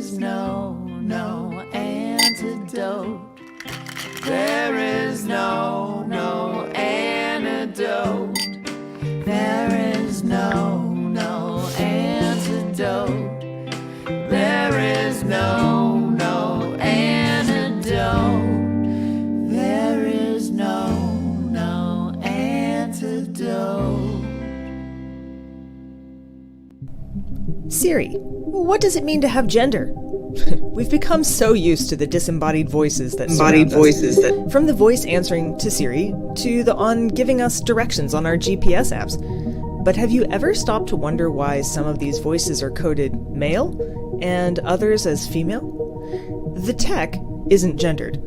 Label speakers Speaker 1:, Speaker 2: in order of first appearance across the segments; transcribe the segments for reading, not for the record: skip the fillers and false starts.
Speaker 1: is no antidote. There is no antidote. There is no antidote. There is no antidote. There is no antidote.
Speaker 2: Siri, what does it mean to have gender? We've become so used to the disembodied voices that surround us. From the voice answering to Siri, to the on giving us directions on our GPS apps. But have you ever stopped to wonder why some of these voices are coded male, and others as female? The tech isn't gendered,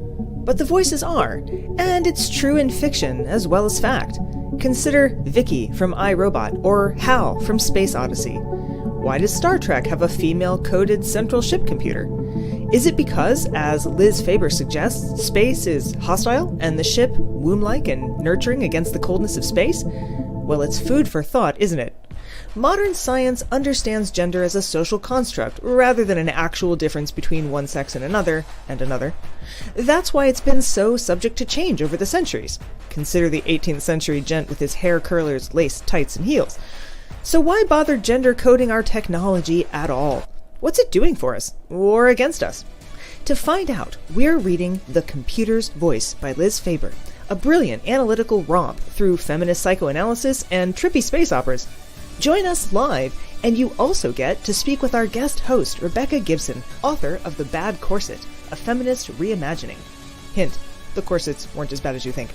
Speaker 2: but the voices are, and it's true in fiction as well as fact. Consider Vicky from iRobot, or Hal from Space Odyssey. Why does Star Trek have a female-coded central ship computer? Is it because, as Liz Faber suggests, space is hostile and the ship womb-like and nurturing against the coldness of space? Well, it's food for thought, isn't it? Modern science understands gender as a social construct rather than an actual difference between one sex and another. That's why it's been so subject to change over the centuries. Consider the 18th century gent with his hair curlers, lace, tights, and heels. So why bother gender coding our technology at all? What's it doing for us? Or against us? To find out, we're reading The Computer's Voice by Liz Faber, a brilliant analytical romp through feminist psychoanalysis and trippy space operas. Join us live, and you also get to speak with our guest host, Rebecca Gibson, author of The Bad Corset, a feminist reimagining. Hint, the corsets weren't as bad as you think.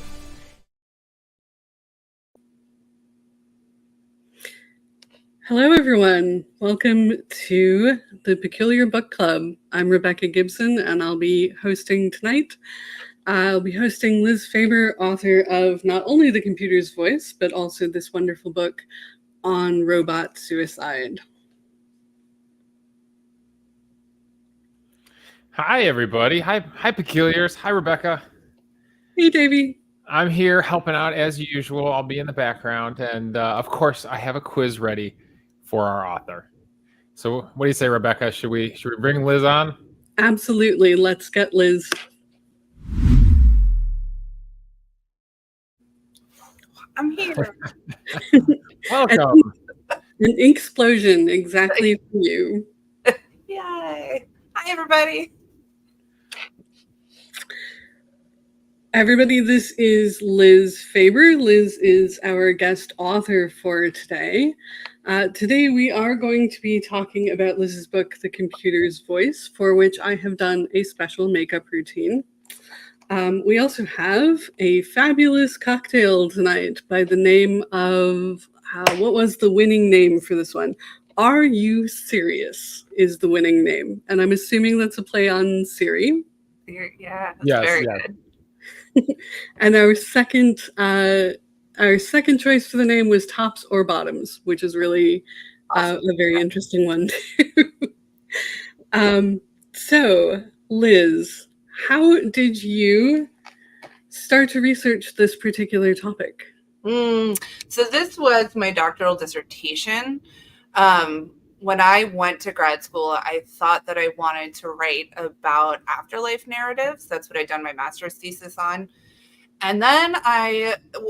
Speaker 3: Hello, everyone. Welcome to the Peculiar Book Club. I'm Rebecca Gibson, and I'll be hosting tonight. I'll be hosting Liz Faber, author of not only The Computer's Voice, but also this wonderful book on robot suicide.
Speaker 4: Hi, everybody. Hi, Peculiars. Hi, Rebecca.
Speaker 3: Hey, Davey.
Speaker 4: I'm here helping out as usual. I'll be in the background. And of course, I have a quiz ready for our author. So what do you say, Rebecca? Should we bring Liz on?
Speaker 3: Absolutely. Let's get Liz.
Speaker 5: I'm here.
Speaker 4: Welcome.
Speaker 3: An inksplosion exactly for you.
Speaker 5: Yay. Hi, everybody.
Speaker 3: Everybody, this is Liz Faber. Liz is our guest author for today. Today we are going to be talking about Liz's book, The Computer's Voice, for which I have done a special makeup routine. We also have a fabulous cocktail tonight by the name of, what was the winning name for this one? Are You Serious is the winning name. And I'm assuming that's a play on Siri.
Speaker 5: Yeah, that's very good.
Speaker 3: And our second choice for the name was Tops or Bottoms, which is really awesome. A very interesting one too. So, Liz, how did you start to research this particular topic?
Speaker 5: So this was my doctoral dissertation. When I went to grad school, I thought that I wanted to write about afterlife narratives. That's what I'd done my master's thesis on. And then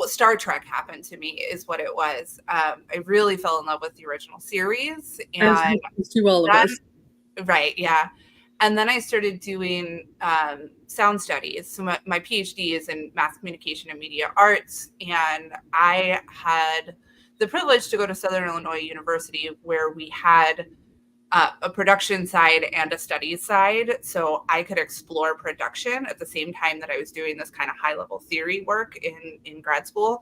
Speaker 5: Star Trek happened to me is what it was. I really fell in love with the original series. And
Speaker 3: to all of us.
Speaker 5: Right, yeah. And then I started doing sound studies. So my PhD is in mass communication and media arts. And I had the privilege to go to Southern Illinois University, where we had a production side and a studies side. So I could explore production at the same time that I was doing this kind of high level theory work in grad school.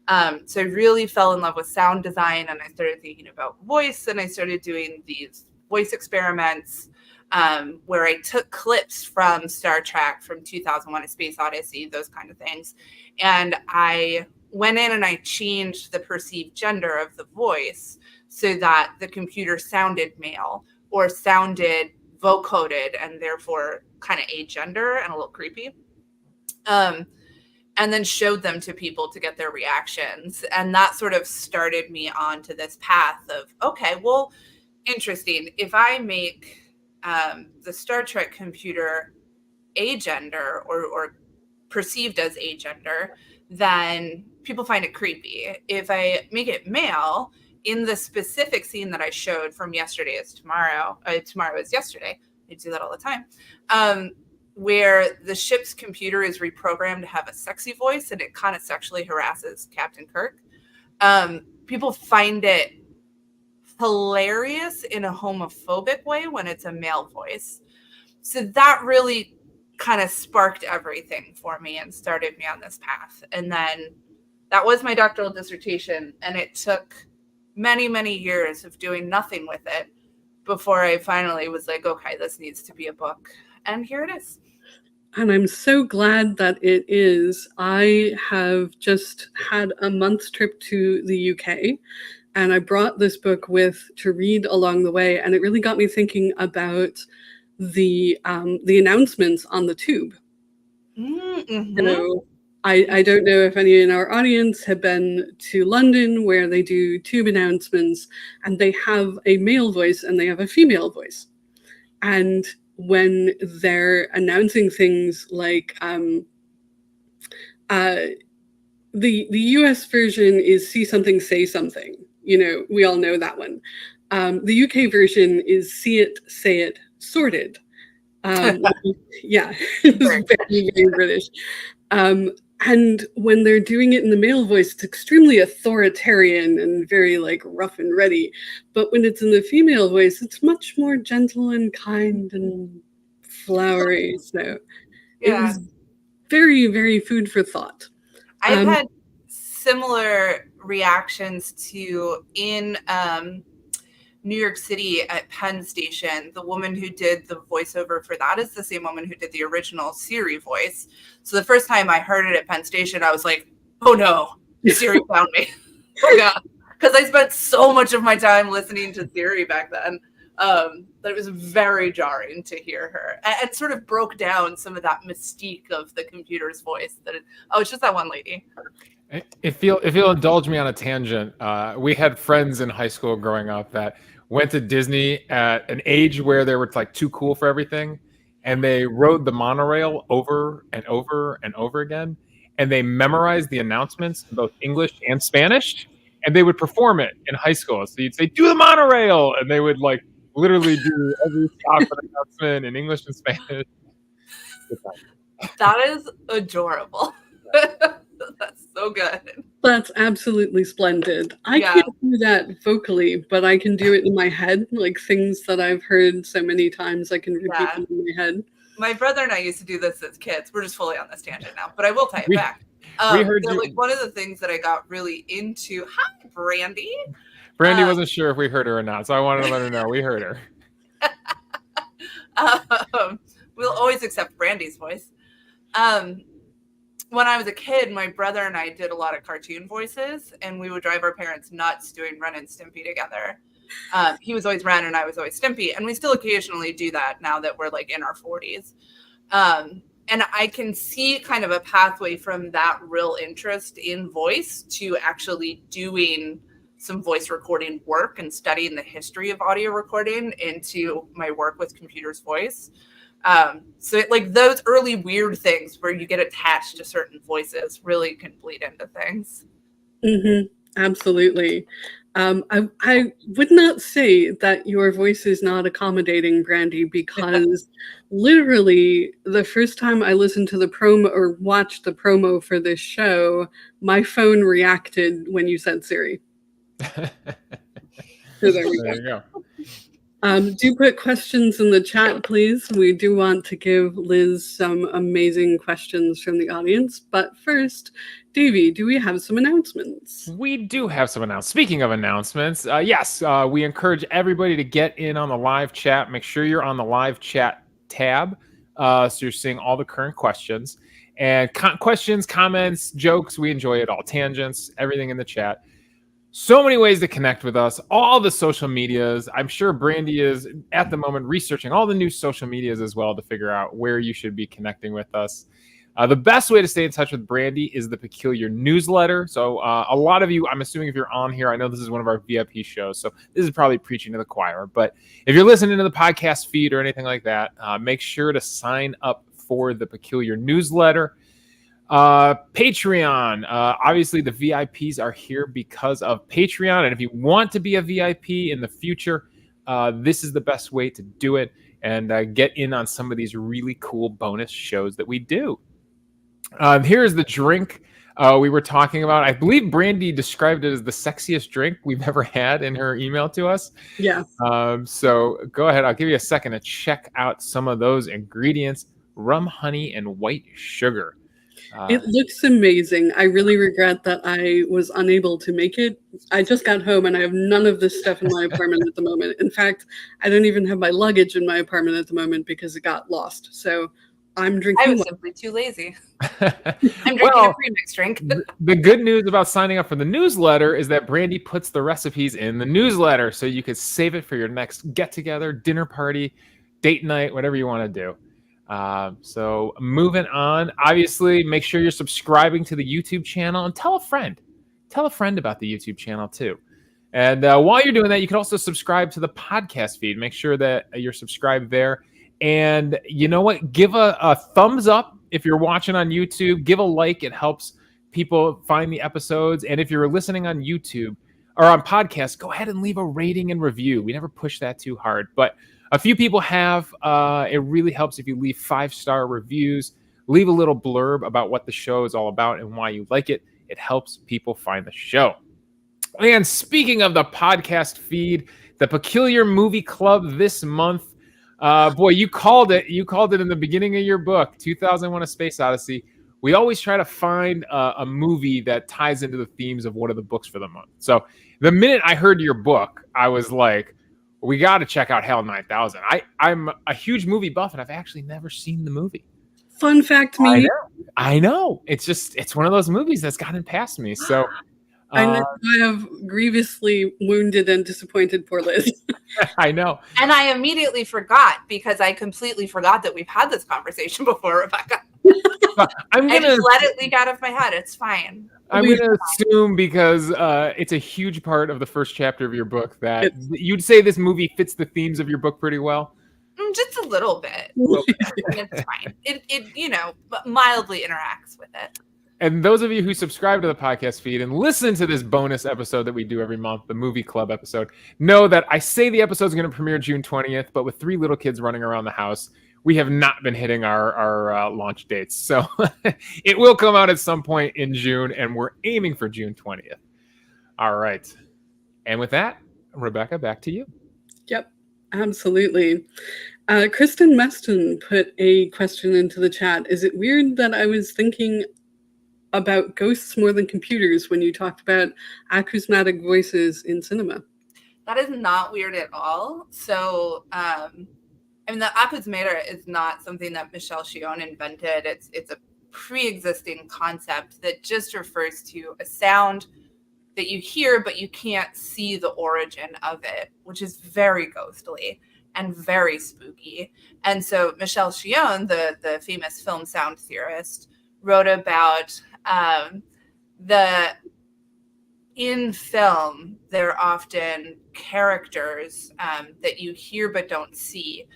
Speaker 5: So I really fell in love with sound design, and I started thinking about voice, and I started doing these voice experiments where I took clips from Star Trek, from 2001: A Space Odyssey, those kind of things. And I went in and I changed the perceived gender of the voice so that the computer sounded male or sounded vocoded and therefore kind of agender and a little creepy. And then showed them to people to get their reactions. And that sort of started me onto this path of, okay, well, interesting. If I make the Star Trek computer agender or perceived as agender, then people find it creepy. If I make it male, in the specific scene that I showed from Yesterday is Tomorrow, Tomorrow is Yesterday, I do that all the time, where the ship's computer is reprogrammed to have a sexy voice and it kind of sexually harasses Captain Kirk. People find it hilarious in a homophobic way when it's a male voice. So that really kind of sparked everything for me and started me on this path. And then that was my doctoral dissertation. And it took many, many years of doing nothing with it before I finally was like, okay, this needs to be a book. And here it is.
Speaker 3: And I'm so glad that it is. I have just had a month's trip to the UK, and I brought this book with to read along the way, and it really got me thinking about the announcements on the tube.
Speaker 5: Mm-hmm.
Speaker 3: You know, I don't know if any in our audience have been to London where they do tube announcements, and they have a male voice and they have a female voice. And when they're announcing things like the US version is see something, say something. You know, we all know that one. The UK version is see it, say it, sorted. Yeah, it's very, very British. And when they're doing it in the male voice, it's extremely authoritarian and very like rough and ready. But when it's in the female voice, it's much more gentle and kind and flowery. So it was very, very food for thought.
Speaker 5: I've had similar reactions to in New York City at Penn Station. The woman who did the voiceover for that is the same woman who did the original Siri voice. So the first time I heard it at Penn Station, I was like, oh no, Siri found me. Oh God. Because I spent so much of my time listening to Siri back then that it was very jarring to hear her. And sort of broke down some of that mystique of the computer's voice. It's just that one lady.
Speaker 4: If you'll indulge me on a tangent, we had friends in high school growing up that went to Disney at an age where they were like too cool for everything, and they rode the monorail over and over and over again, and they memorized the announcements in both English and Spanish, and they would perform it in high school. So you'd say, "Do the monorail," and they would like literally do every stop announcement in English and Spanish.
Speaker 5: That is adorable. That's so good.
Speaker 3: That's absolutely splendid. I can't do that vocally, but I can do it in my head, like things that I've heard so many times. I can repeat them in my head.
Speaker 5: My brother and I used to do this as kids. We're just fully on this tangent now, but I will tie it back.
Speaker 4: We heard
Speaker 5: like one of the things that I got really into. Hi, Brandy.
Speaker 4: Brandy wasn't sure if we heard her or not, so I wanted to let her know we heard her.
Speaker 5: We'll always accept Brandy's voice. When I was a kid, my brother and I did a lot of cartoon voices, and we would drive our parents nuts doing Ren and Stimpy together. He was always Ren, and I was always Stimpy, and we still occasionally do that now that we're like in our 40s. And I can see kind of a pathway from that real interest in voice to actually doing some voice recording work and studying the history of audio recording into my work with computer's voice. So like those early weird things where you get attached to certain voices really can bleed into things.
Speaker 3: Mm-hmm. Absolutely. I would not say that your voice is not accommodating, Brandy, because literally the first time I listened to the promo or watched the promo for this show, my phone reacted when you said Siri. So there we go. Do put questions in the chat, please. We do want to give Liz some amazing questions from the audience. But first, Davey, do we have some announcements?
Speaker 4: We do have some announcements. Speaking of announcements, yes, we encourage everybody to get in on the live chat. Make sure you're on the live chat tab so you're seeing all the current questions. And questions, comments, jokes, we enjoy it all. Tangents, everything in the chat. So many ways to connect with us, all the social medias. I'm sure Brandy is at the moment researching all the new social medias as well to figure out where you should be connecting with us. The best way to stay in touch with Brandy is the Peculiar newsletter. So a lot of you, I'm assuming if you're on here, I know this is one of our VIP shows, so this is probably preaching to the choir. But if you're listening to the podcast feed or anything like that, make sure to sign up for the Peculiar newsletter. Patreon. Obviously, the VIPs are here because of Patreon. And if you want to be a VIP in the future, this is the best way to do it and get in on some of these really cool bonus shows that we do. Here's the drink we were talking about. I believe Brandy described it as the sexiest drink we've ever had in her email to us.
Speaker 3: Yeah.
Speaker 4: So go ahead. I'll give you a second to check out some of those ingredients. Rum, honey, and white sugar.
Speaker 3: It looks amazing. I really regret that I was unable to make it. I just got home and I have none of this stuff in my apartment at the moment. In fact, I don't even have my luggage in my apartment at the moment because it got lost. So I'm drinking.
Speaker 5: I was simply too lazy. I'm drinking a premix drink.
Speaker 4: The good news about signing up for the newsletter is that Brandy puts the recipes in the newsletter, so you could save it for your next get-together, dinner party, date night, whatever you want to do. So moving on, obviously, make sure you're subscribing to the YouTube channel and tell a friend. Tell a friend about the YouTube channel too. And while you're doing that, you can also subscribe to the podcast feed. Make sure that you're subscribed there. And you know what? Give a thumbs up if you're watching on YouTube. Give a like. It helps people find the episodes. And if you're listening on YouTube or on podcasts, go ahead and leave a rating and review. We never push that too hard, but a few people have. It really helps if you leave 5-star reviews. Leave a little blurb about what the show is all about and why you like it. It helps people find the show. And speaking of the podcast feed, the Peculiar Movie Club this month. Boy, you called it. You called it in the beginning of your book, 2001: A Space Odyssey. We always try to find a movie that ties into the themes of one of the books for the month. So the minute I heard your book, I was like, we got to check out HAL 9000. I'm a huge movie buff, and I've actually never seen the movie.
Speaker 3: Fun fact, me.
Speaker 4: I know. It's one of those movies that's gotten past me. So
Speaker 3: I have grievously wounded and disappointed poor Liz.
Speaker 4: I know.
Speaker 5: And I immediately forgot because I completely forgot that we've had this conversation before, Rebecca.
Speaker 4: I'm
Speaker 5: I
Speaker 4: gonna
Speaker 5: just let it leak out of my head. It's fine.
Speaker 4: I'm going to assume, because it's a huge part of the first chapter of your book, that you'd say this movie fits the themes of your book pretty well.
Speaker 5: Just a little bit. It's fine. It mildly interacts with it.
Speaker 4: And those of you who subscribe to the podcast feed and listen to this bonus episode that we do every month, the movie club episode, know that I say the episode is going to premiere June 20th, but with 3 little kids running around the house, we have not been hitting our launch dates. So it will come out at some point in June, and we're aiming for June 20th. All right. And with that, Rebecca, back to you.
Speaker 3: Yep, absolutely. Kristen Meston put a question into the chat. Is it weird that I was thinking about ghosts more than computers when you talked about acousmatic voices in cinema?
Speaker 5: That is not weird at all. So, the acousmator is not something that Michel Chion invented. It's a pre-existing concept that just refers to a sound that you hear, but you can't see the origin of it, which is very ghostly and very spooky. And so Michel Chion, the famous film sound theorist, wrote about in film, there are often characters that you hear but don't see.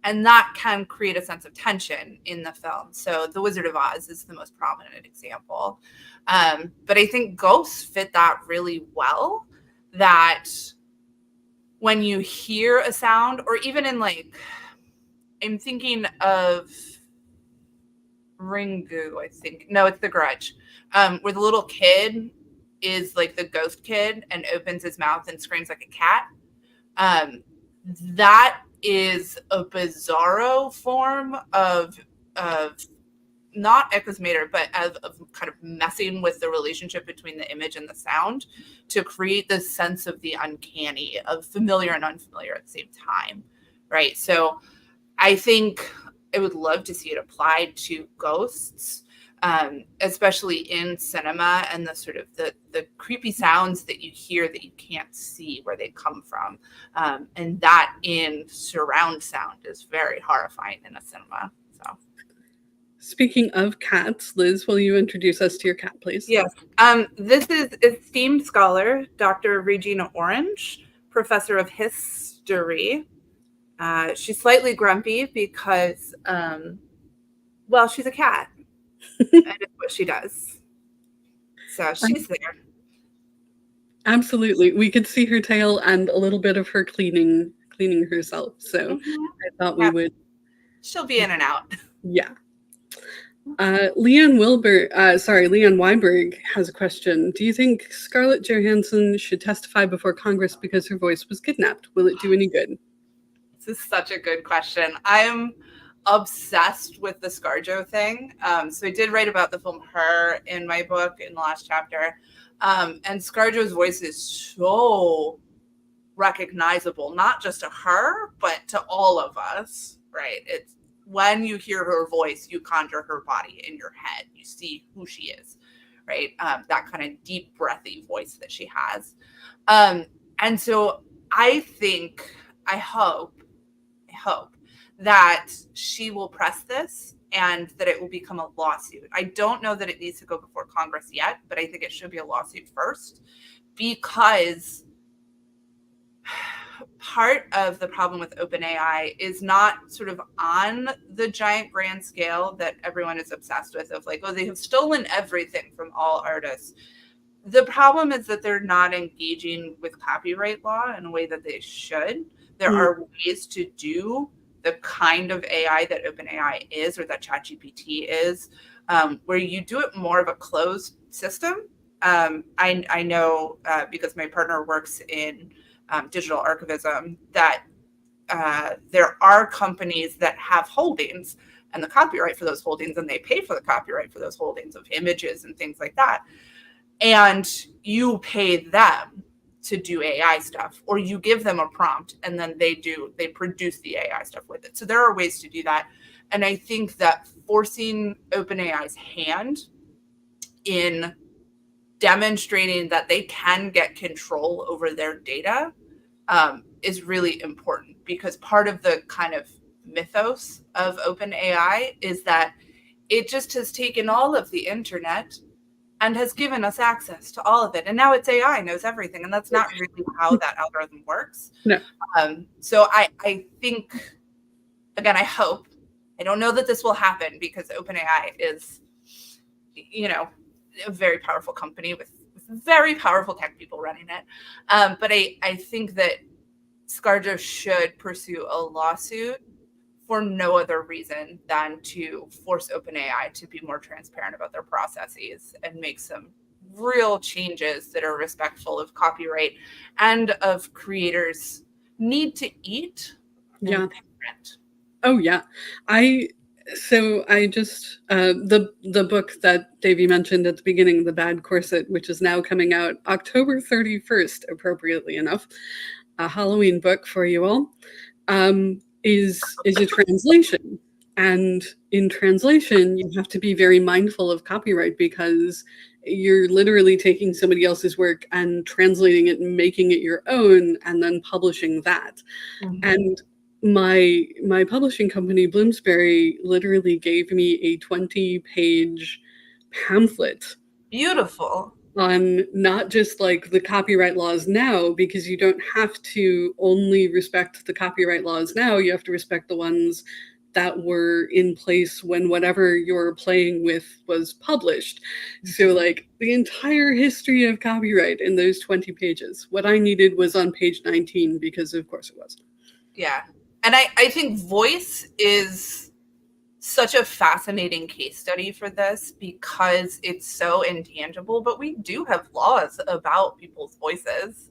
Speaker 5: And that can create a sense of tension in the film. So The Wizard of Oz is the most prominent example. But I think ghosts fit that really well, that when you hear a sound, or even in I'm thinking of Ringu, I think. No, it's The Grudge, where the little kid is the ghost kid and opens his mouth and screams like a cat. That is a bizarro form of not acousmator, but of kind of messing with the relationship between the image and the sound to create this sense of the uncanny, of familiar and unfamiliar at the same time, right? So I think I would love to see it applied to ghosts, especially in cinema, and the sort of the creepy sounds that you hear that you can't see where they come from. And that in surround sound is very horrifying in a cinema.
Speaker 3: Speaking of cats, Liz, will you introduce us to your cat, please?
Speaker 5: Yes. This is esteemed scholar, Dr. Regina Orange, professor of history. She's slightly grumpy because, well, she's a cat. And it's what she does. So she's there.
Speaker 3: Absolutely. We could see her tail and a little bit of her cleaning herself. So I thought we would.
Speaker 5: She'll be in and out.
Speaker 3: Yeah. Leanne Weinberg has a question. Do you think Scarlett Johansson should testify before Congress because her voice was kidnapped? Will it do any good?
Speaker 5: This is such a good question. I'm obsessed with the ScarJo thing. So I did write about the film Her in my book in the last chapter. And ScarJo's voice is so recognizable, not just to her, but to all of us, right? It's when you hear her voice, you conjure her body in your head. You see who she is, right? That kind of deep, breathy voice that she has. And so I hope that she will press this and that it will become a lawsuit. I don't know that it needs to go before Congress yet, but I think it should be a lawsuit first, because part of the problem with OpenAI is not sort of on the giant grand scale that everyone is obsessed with, of like, oh, they have stolen everything from all artists. The problem is that they're not engaging with copyright law in a way that they should. There are ways to do the kind of AI that OpenAI is, or that ChatGPT is, where you do it more of a closed system. I know because my partner works in digital archivism, that there are companies that have holdings and the copyright for those holdings, and they pay for the copyright for those holdings of images and things like that. And you pay them to do AI stuff, or you give them a prompt and then they produce the AI stuff with it. So there are ways to do that. And I think that forcing OpenAI's hand in demonstrating that they can get control over their data is really important, because part of the kind of mythos of OpenAI is that it just has taken all of the internet and has given us access to all of it. And now it's AI knows everything. And that's not really how that algorithm works.
Speaker 3: No.
Speaker 5: So I think, again, I don't know that this will happen, because OpenAI is, a very powerful company with very powerful tech people running it. But I think that ScarJo should pursue a lawsuit for no other reason than to force OpenAI to be more transparent about their processes and make some real changes that are respectful of copyright and of creators' need to eat.
Speaker 3: Yeah. Oh yeah. I just the book that Davey mentioned at the beginning, The Bad Corset, which is now coming out October 31st, appropriately enough, a Halloween book for you all, is a translation. And in translation, you have to be very mindful of copyright, because you're literally taking somebody else's work and translating it and making it your own and then publishing that. Mm-hmm. And my publishing company, Bloomsbury, literally gave me a 20-page pamphlet.
Speaker 5: Beautiful.
Speaker 3: On not just like the copyright laws now, because you don't have to only respect the copyright laws now, you have to respect the ones that were in place when whatever you're playing with was published. So like the entire history of copyright in those 20 pages. What I needed was on page 19, because of course it was.
Speaker 5: Yeah. And I think voice is such a fascinating case study for this, because it's so intangible, but we do have laws about people's voices.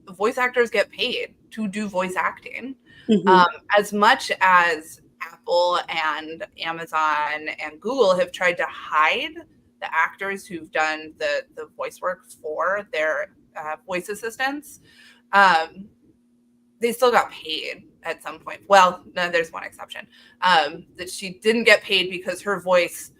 Speaker 5: Voice actors get paid to do voice acting. Mm-hmm. As much as Apple and Amazon and Google have tried to hide the actors who've done the voice work for their voice assistants, they still got paid at some point. Well, no, there's one exception. That she didn't get paid because her voice,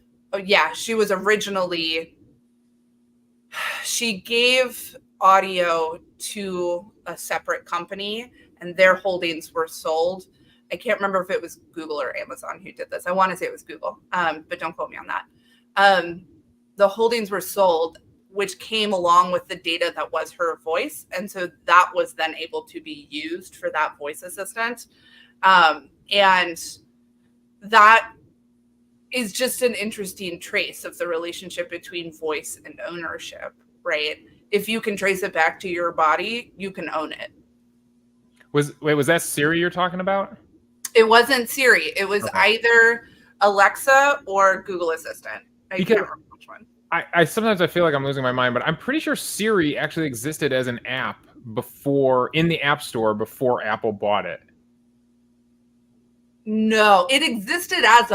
Speaker 5: she gave audio to a separate company and their holdings were sold. I can't remember if it was Google or Amazon who did this. I want to say it was Google, but don't quote me on that. The holdings were sold, which came along with the data that was her voice. And so that was then able to be used for that voice assistant. And that is just an interesting trace of the relationship between voice and ownership, right? If you can trace it back to your body, you can own it.
Speaker 4: Was that Siri you're talking about?
Speaker 5: It wasn't Siri. It was either Alexa or Google Assistant. I can't remember which one.
Speaker 4: I sometimes I feel like I'm losing my mind, but I'm pretty sure Siri actually existed as an app in the App Store before Apple bought it.
Speaker 5: No, it existed as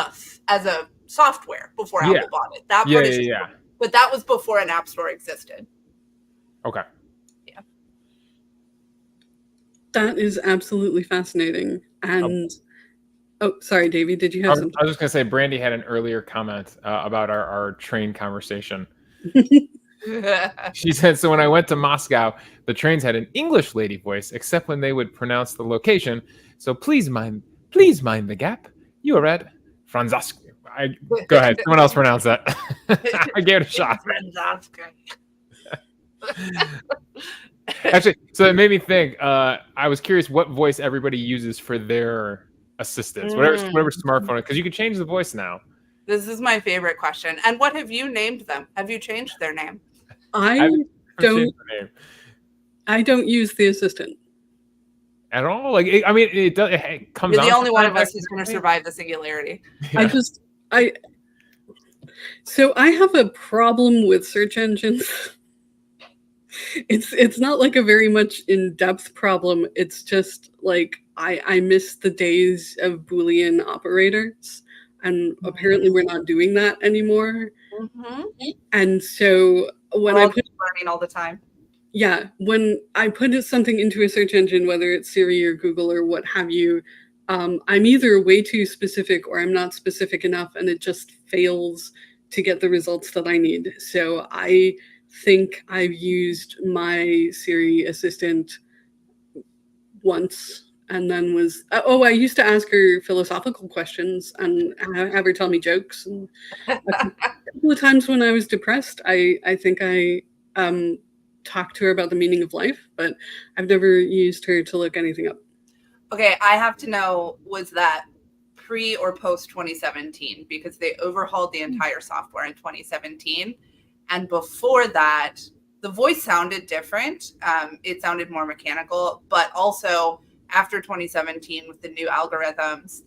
Speaker 5: a software before Apple bought it. That part is true. But that was before an App Store existed.
Speaker 4: Okay.
Speaker 5: Yeah.
Speaker 3: That is absolutely fascinating. And sorry, Davey, did you have something?
Speaker 4: I was just going to say, Brandy had an earlier comment about our train conversation. She said, so when I went to Moscow, the trains had an English lady voice, except when they would pronounce the location. So please mind the gap. You are at Franzovsk. Go ahead. Someone else pronounce that. I gave it a shot. Actually, so it made me think. I was curious what voice everybody uses for their assistants, whatever smartphone, because you can change the voice now.
Speaker 5: This is my favorite question. And what have you named them? Have you changed their name?
Speaker 3: I don't use the assistant
Speaker 5: at all. Like, it comes. You're the only one of us who's going to survive the singularity.
Speaker 3: Yeah. So I have a problem with search engines. It's not like a very much in-depth problem. It's just like I miss the days of Boolean operators, and apparently we're not doing that anymore. Mm-hmm. And so when I put
Speaker 5: learning all the time.
Speaker 3: Yeah, when I put something into a search engine, whether it's Siri or Google or what have you, I'm either way too specific or I'm not specific enough, and it just fails to get the results that I need. So I think I've used my Siri assistant once, and then I used to ask her philosophical questions and have her tell me jokes. And a couple of times when I was depressed, I think I talked to her about the meaning of life, but I've never used her to look anything up.
Speaker 5: Okay, I have to know, was that pre or post 2017? Because they overhauled the entire software in 2017. And before that, the voice sounded different. It sounded more mechanical, but also after 2017 with the new algorithms,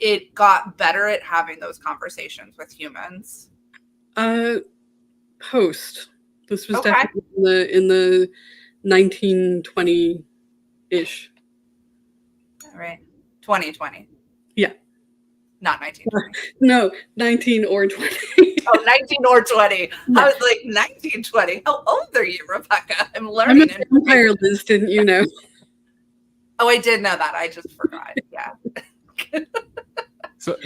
Speaker 5: it got better at having those conversations with humans.
Speaker 3: Post. This was definitely in the 1920-ish.
Speaker 5: All right. 2020.
Speaker 3: Yeah.
Speaker 5: Not 1920.
Speaker 3: No, 19 or 20.
Speaker 5: 19 or 20. I was like, 1920. How old are you, Rebecca? I'm learning.
Speaker 3: I'm a vampire, Liz, didn't you know?
Speaker 5: Oh, I did know that. I just forgot. Yeah.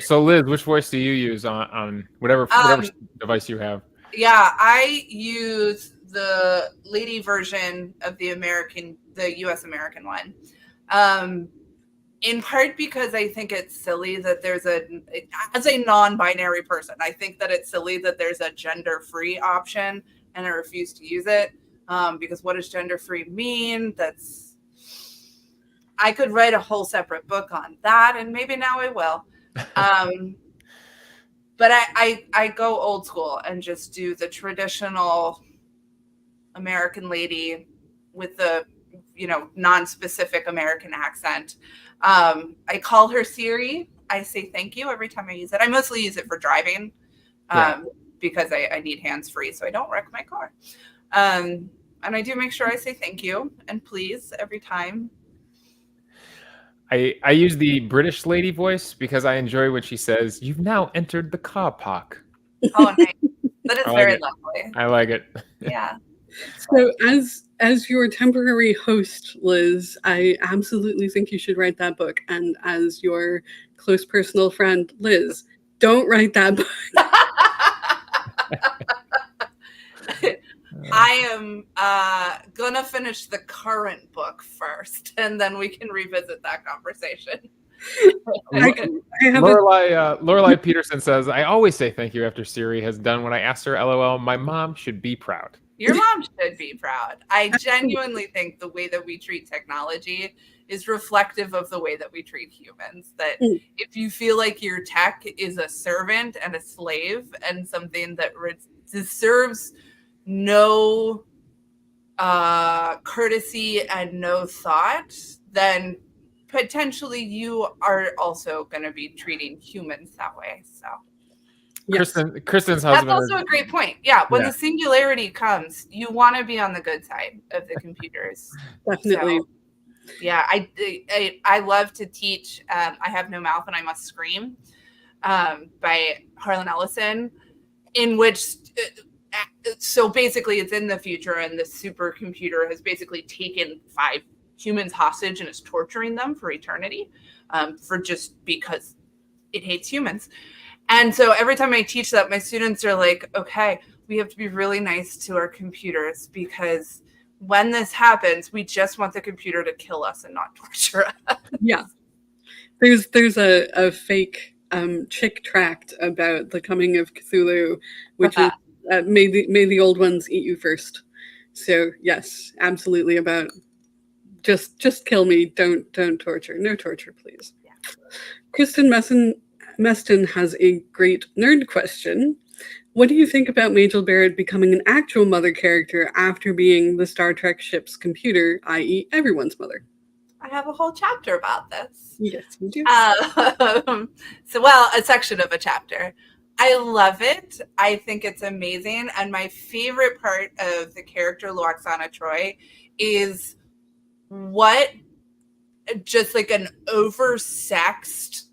Speaker 4: So Liz, which voice do you use on whatever device you have?
Speaker 5: Yeah, I use the lady version of the US American one. In part because I think it's silly that as a non-binary person, I think that it's silly that there's a gender-free option, and I refuse to use it. Because what does gender-free mean? I could write a whole separate book on that, and maybe now I will. But I go old school and just do the traditional American lady with the, non-specific American accent. I call her Siri. I say thank you every time I use it. I mostly use it for driving because I need hands-free, so I don't wreck my car. And I do make sure I say thank you and please every time.
Speaker 4: I use the British lady voice because I enjoy when she says, "You've now entered the car park."
Speaker 5: Oh, nice. That is very lovely.
Speaker 4: I like it.
Speaker 5: Yeah.
Speaker 3: So as your temporary host, Liz, I absolutely think you should write that book. And as your close personal friend, Liz, don't write that book.
Speaker 5: I am gonna finish the current book first, and then we can revisit that conversation.
Speaker 3: I have
Speaker 4: Lorelai Peterson says, I always say thank you after Siri has done what I asked her. LOL. My mom should be proud.
Speaker 5: Your mom should be proud. I genuinely think the way that we treat technology is reflective of the way that we treat humans. That if you feel like your tech is a servant and a slave and something that deserves no courtesy and no thought, then potentially you are also going to be treating humans that way. So
Speaker 3: Yes.
Speaker 4: Kristen's
Speaker 5: that's
Speaker 4: husband
Speaker 5: also a great point. Yeah, when the singularity comes, you want to be on the good side of the computers.
Speaker 3: Definitely.
Speaker 5: So, yeah, I love to teach. I Have No Mouth and I Must Scream by Harlan Ellison, in which so basically it's in the future and the supercomputer has basically taken 5 humans hostage and is torturing them for eternity for just because it hates humans. And so every time I teach that, my students are like, okay, we have to be really nice to our computers because when this happens, we just want the computer to kill us and not torture us.
Speaker 3: Yeah. There's a fake chick tract about the coming of Cthulhu, which is may the old ones eat you first. So yes, absolutely about just kill me, don't torture. No torture, please.
Speaker 5: Yeah.
Speaker 3: Kristen Meston has a great nerd question. What do you think about Majel Barrett becoming an actual mother character after being the Star Trek ship's computer, i.e. everyone's mother?
Speaker 5: I have a whole chapter about this.
Speaker 3: Yes, you do.
Speaker 5: A section of a chapter. I love it. I think it's amazing. And my favorite part of the character Loxana Troy is what just like an oversexed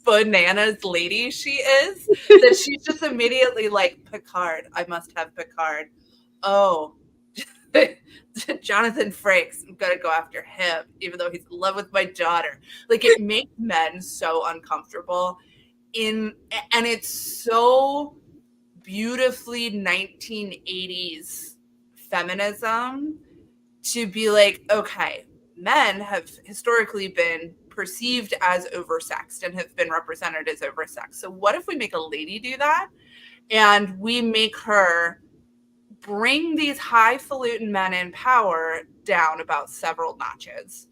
Speaker 5: bananas lady she is, that she's just immediately like, Picard, I must have Picard. Oh, Jonathan Frakes, I'm gonna go after him, even though he's in love with my daughter. Like, it makes men so uncomfortable and it's so beautifully 1980s feminism to be like, okay, men have historically been perceived as oversexed and have been represented as oversexed. So what if we make a lady do that and we make her bring these highfalutin men in power down about several notches?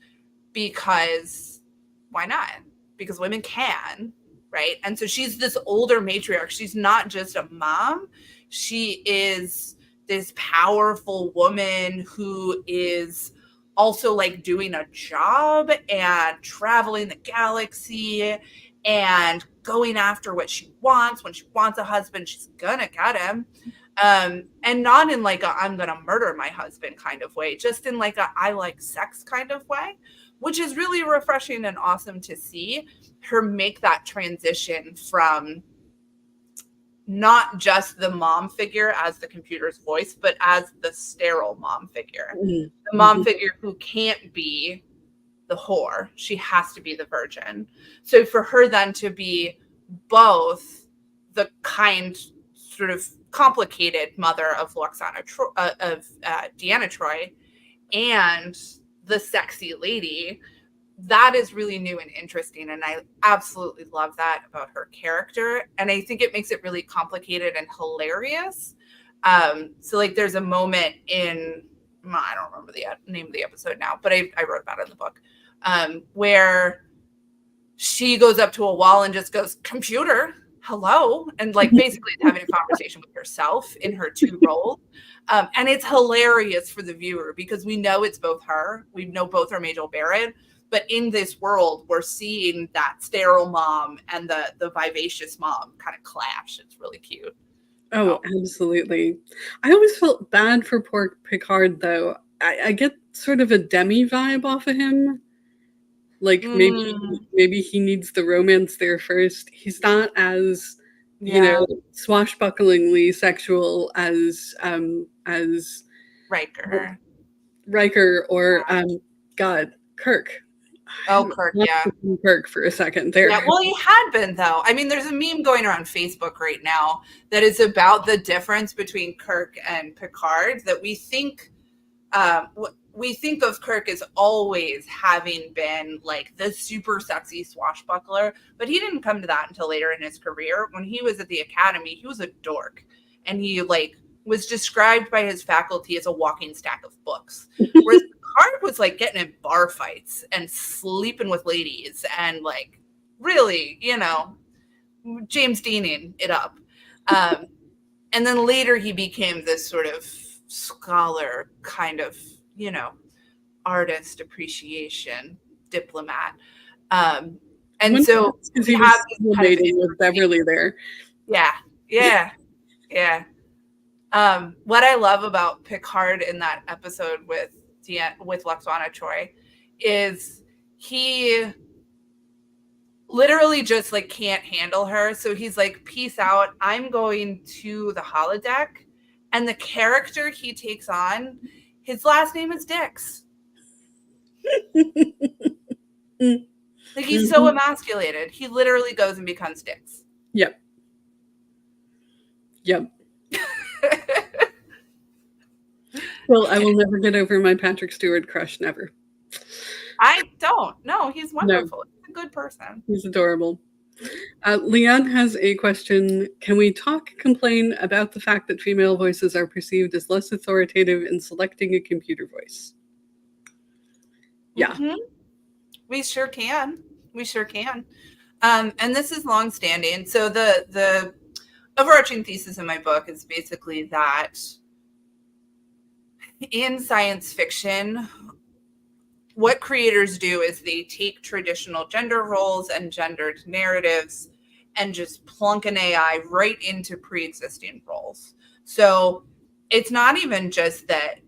Speaker 5: Because why not? Because women can, right? And so she's this older matriarch. She's not just a mom. She is this powerful woman who is also like doing a job and traveling the galaxy and going after what she wants. When she wants a husband, she's gonna get him. And not in like a I'm gonna murder my husband kind of way, just in like a I like sex kind of way, which is really refreshing and awesome to see her make that transition from not just the mom figure as the computer's voice, but as the sterile mom figure. Mm-hmm. The mom figure who can't be the whore. She has to be the virgin. So for her then to be both the kind, sort of complicated mother of Deanna Troy and the sexy lady, that is really new and interesting. And I absolutely love that about her character. And I think it makes it really complicated and hilarious. So like there's a moment in, I don't remember the name of the episode now, but I wrote about it in the book, where she goes up to a wall and just goes, computer, hello. And like basically having a conversation with herself in her 2 roles. And it's hilarious for the viewer because we know it's both her. We know both are Majel Barrett. But in this world, we're seeing that sterile mom and the vivacious mom kind of clash. It's really cute.
Speaker 3: Oh, absolutely. I always felt bad for poor Picard, though. I get sort of a Demi vibe off of him. Like maybe he needs the romance there first. He's not as swashbucklingly sexual as Riker or Kirk.
Speaker 5: Oh, Kirk, yeah.
Speaker 3: Kirk for a second there.
Speaker 5: Yeah, well, he had been, though. I mean, there's a meme going around Facebook right now that is about the difference between Kirk and Picard that we think, we think of Kirk as always having been like the super sexy swashbuckler, but he didn't come to that until later in his career. When he was at the academy, he was a dork, and he like was described by his faculty as a walking stack of books. Whereas Picard was like getting in bar fights and sleeping with ladies and like really, you know, James Deaning it up. And then later he became this sort of scholar kind of, you know, artist appreciation diplomat. And so
Speaker 3: he was mating with Beverly there.
Speaker 5: Yeah. What I love about Picard in that episode with Lwaxana Troi is he literally just like can't handle her. So he's like, peace out. I'm going to the holodeck. And the character he takes on, his last name is Dix. Like he's so emasculated. He literally goes and becomes Dix.
Speaker 3: Yep. Well, I will never get over my Patrick Stewart crush. Never.
Speaker 5: I don't. No, he's wonderful. No. He's a good person.
Speaker 3: He's adorable. Leanne has a question. Can we complain about the fact that female voices are perceived as less authoritative in selecting a computer voice? Yeah.
Speaker 5: Mm-hmm. We sure can. And this is longstanding. So the overarching thesis in my book is basically that in science fiction, what creators do is they take traditional gender roles and gendered narratives and just plunk an AI right into pre-existing roles. So it's not even just that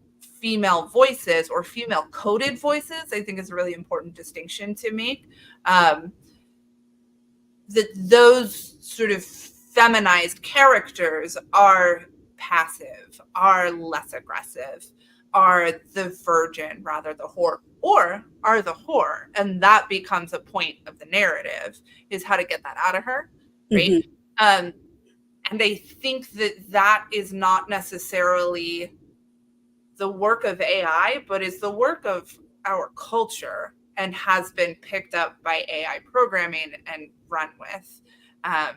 Speaker 5: female voices or female coded voices, I think is a really important distinction to make. That those sort of feminized characters are passive, are less aggressive, are the virgin rather the whore, or are the whore. And that becomes a point of the narrative, is how to get that out of her, right? Mm-hmm. And I think that is not necessarily the work of AI, but is the work of our culture and has been picked up by AI programming and run with. I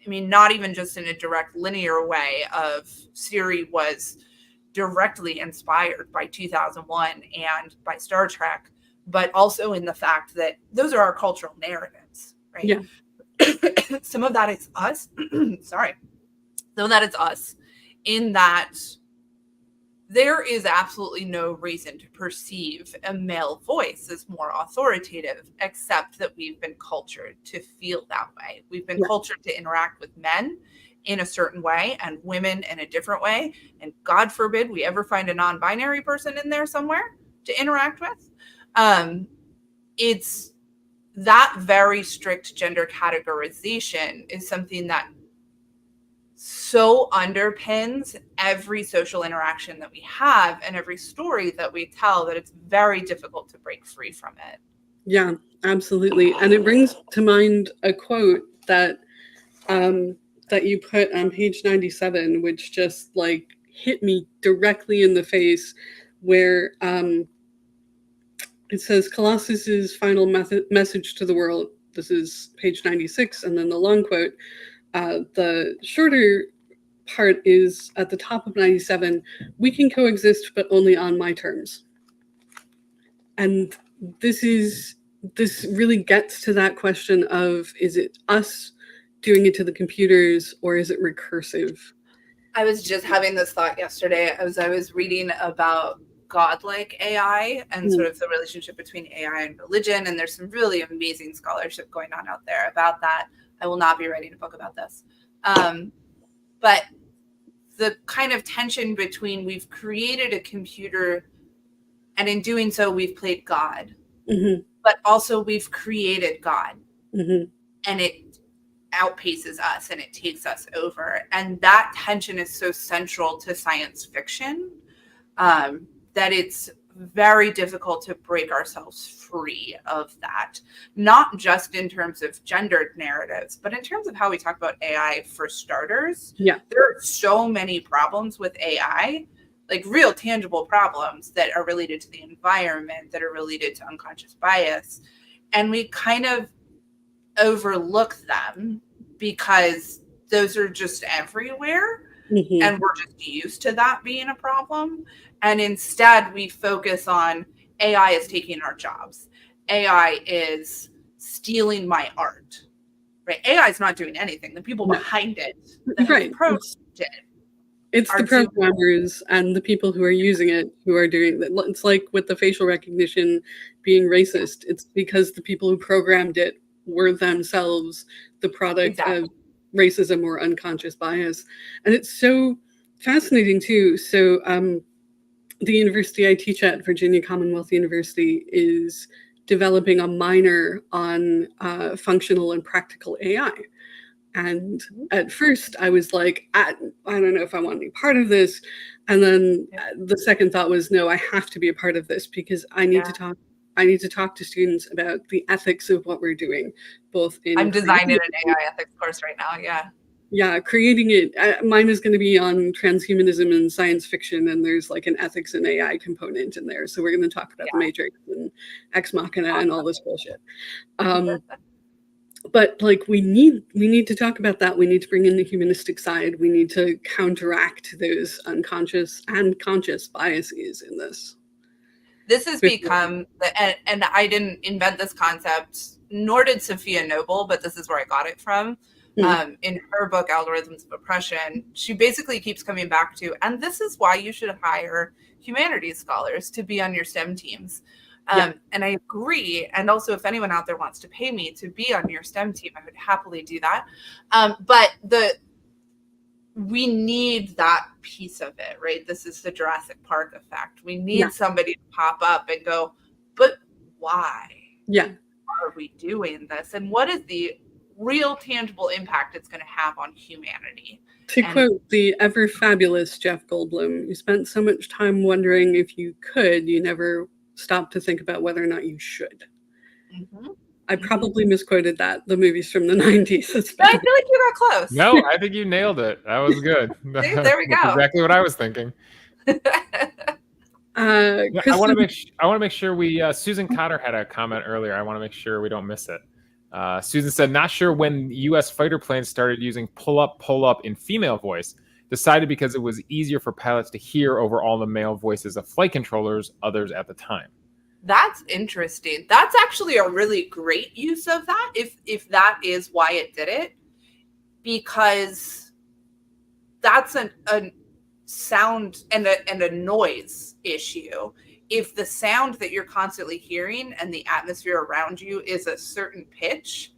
Speaker 5: mean, not even just in a direct linear way of Siri was directly inspired by 2001 and by Star Trek, but also in the fact that those are our cultural narratives, right?
Speaker 3: Yeah.
Speaker 5: Some of that is us. Sorry. Some of that is us in that there is absolutely no reason to perceive a male voice as more authoritative, except that we've been cultured to feel that way. We've been cultured to interact with men in a certain way and women in a different way. And God forbid we ever find a non-binary person in there somewhere to interact with. It's that very strict gender categorization is something that so underpins every social interaction that we have and every story that we tell that it's very difficult to break free from it.
Speaker 3: Yeah, absolutely. And it brings to mind a quote that that you put on page 97, which just like hit me directly in the face, where it says Colossus's final message to the world. This is page 96, and then the long quote. The shorter part is at the top of 97. We can coexist, but only on my terms. And this really gets to that question of, is it us doing it to the computers, or is it recursive?
Speaker 5: I was just having this thought yesterday as I was reading about godlike AI and sort of the relationship between AI and religion. And there's some really amazing scholarship going on out there about that. I will not be writing a book about this. But the kind of tension between we've created a computer and in doing so, we've played God, but also we've created God and it outpaces us and it takes us over. And that tension is so central to science fiction that it's very difficult to break ourselves free of that, not just in terms of gendered narratives, but in terms of how we talk about AI for starters.
Speaker 3: Yeah.
Speaker 5: There are so many problems with AI like real tangible problems that are related to the environment, that are related to unconscious bias. And we kind of overlook them because those are just everywhere. And we're just used to that being a problem. And instead we focus on AI is taking our jobs. AI is stealing my art, right? AI is not doing anything. The people behind it that have programmed it.
Speaker 3: It's the programmers and the people who are using it who are doing that. It's like with the facial recognition being racist. It's because the people who programmed it were themselves the product of racism or unconscious bias. And it's so fascinating too. So the university I teach at, Virginia Commonwealth University, is developing a minor on functional and practical AI. And at first I was like, I don't know if I want to be part of this. And then the second thought was, no, I have to be a part of this because I need to talk. I need to talk to students about the ethics of what we're doing, both in.
Speaker 5: I'm designing an AI ethics course right now. Yeah.
Speaker 3: Yeah, creating it. Mine is going to be on transhumanism and science fiction, and there's like an ethics and AI component in there. So we're going to talk about the Matrix and Ex Machina and all this bullshit. But like we need to talk about that. We need to bring in the humanistic side. We need to counteract those unconscious and conscious biases in this.
Speaker 5: This has become, and I didn't invent this concept, nor did Sophia Noble, but this is where I got it from. In her book, Algorithms of Oppression, she basically keeps coming back to, and this is why you should hire humanities scholars to be on your STEM teams. And I agree. And also, if anyone out there wants to pay me to be on your STEM team, I would happily do that. But we need that piece of it, right? This is the Jurassic Park effect. We need somebody to pop up and go, but why?
Speaker 3: Yeah.
Speaker 5: Are we doing this? And what is the real tangible impact it's going to have on humanity?
Speaker 3: To quote the ever fabulous Jeff Goldblum, you spent so much time wondering if you could, you never stopped to think about whether or not you should. I probably misquoted that. The movie's from the 90s.
Speaker 5: I feel like you got close.
Speaker 4: No, I think you nailed it. That was good.
Speaker 5: See, there we go.
Speaker 4: That's exactly what I was thinking. I want to make sure we. Susan Cotter had a comment earlier. I want to make sure we don't miss it. Susan said, "Not sure when U.S. fighter planes started using pull up in female voice. Decided because it was easier for pilots to hear over all the male voices of flight controllers, others at the time."
Speaker 5: That's interesting. That's actually a really great use of that, if that is why it did it, because that's a sound and a noise issue. If the sound that you're constantly hearing and the atmosphere around you is a certain pitch,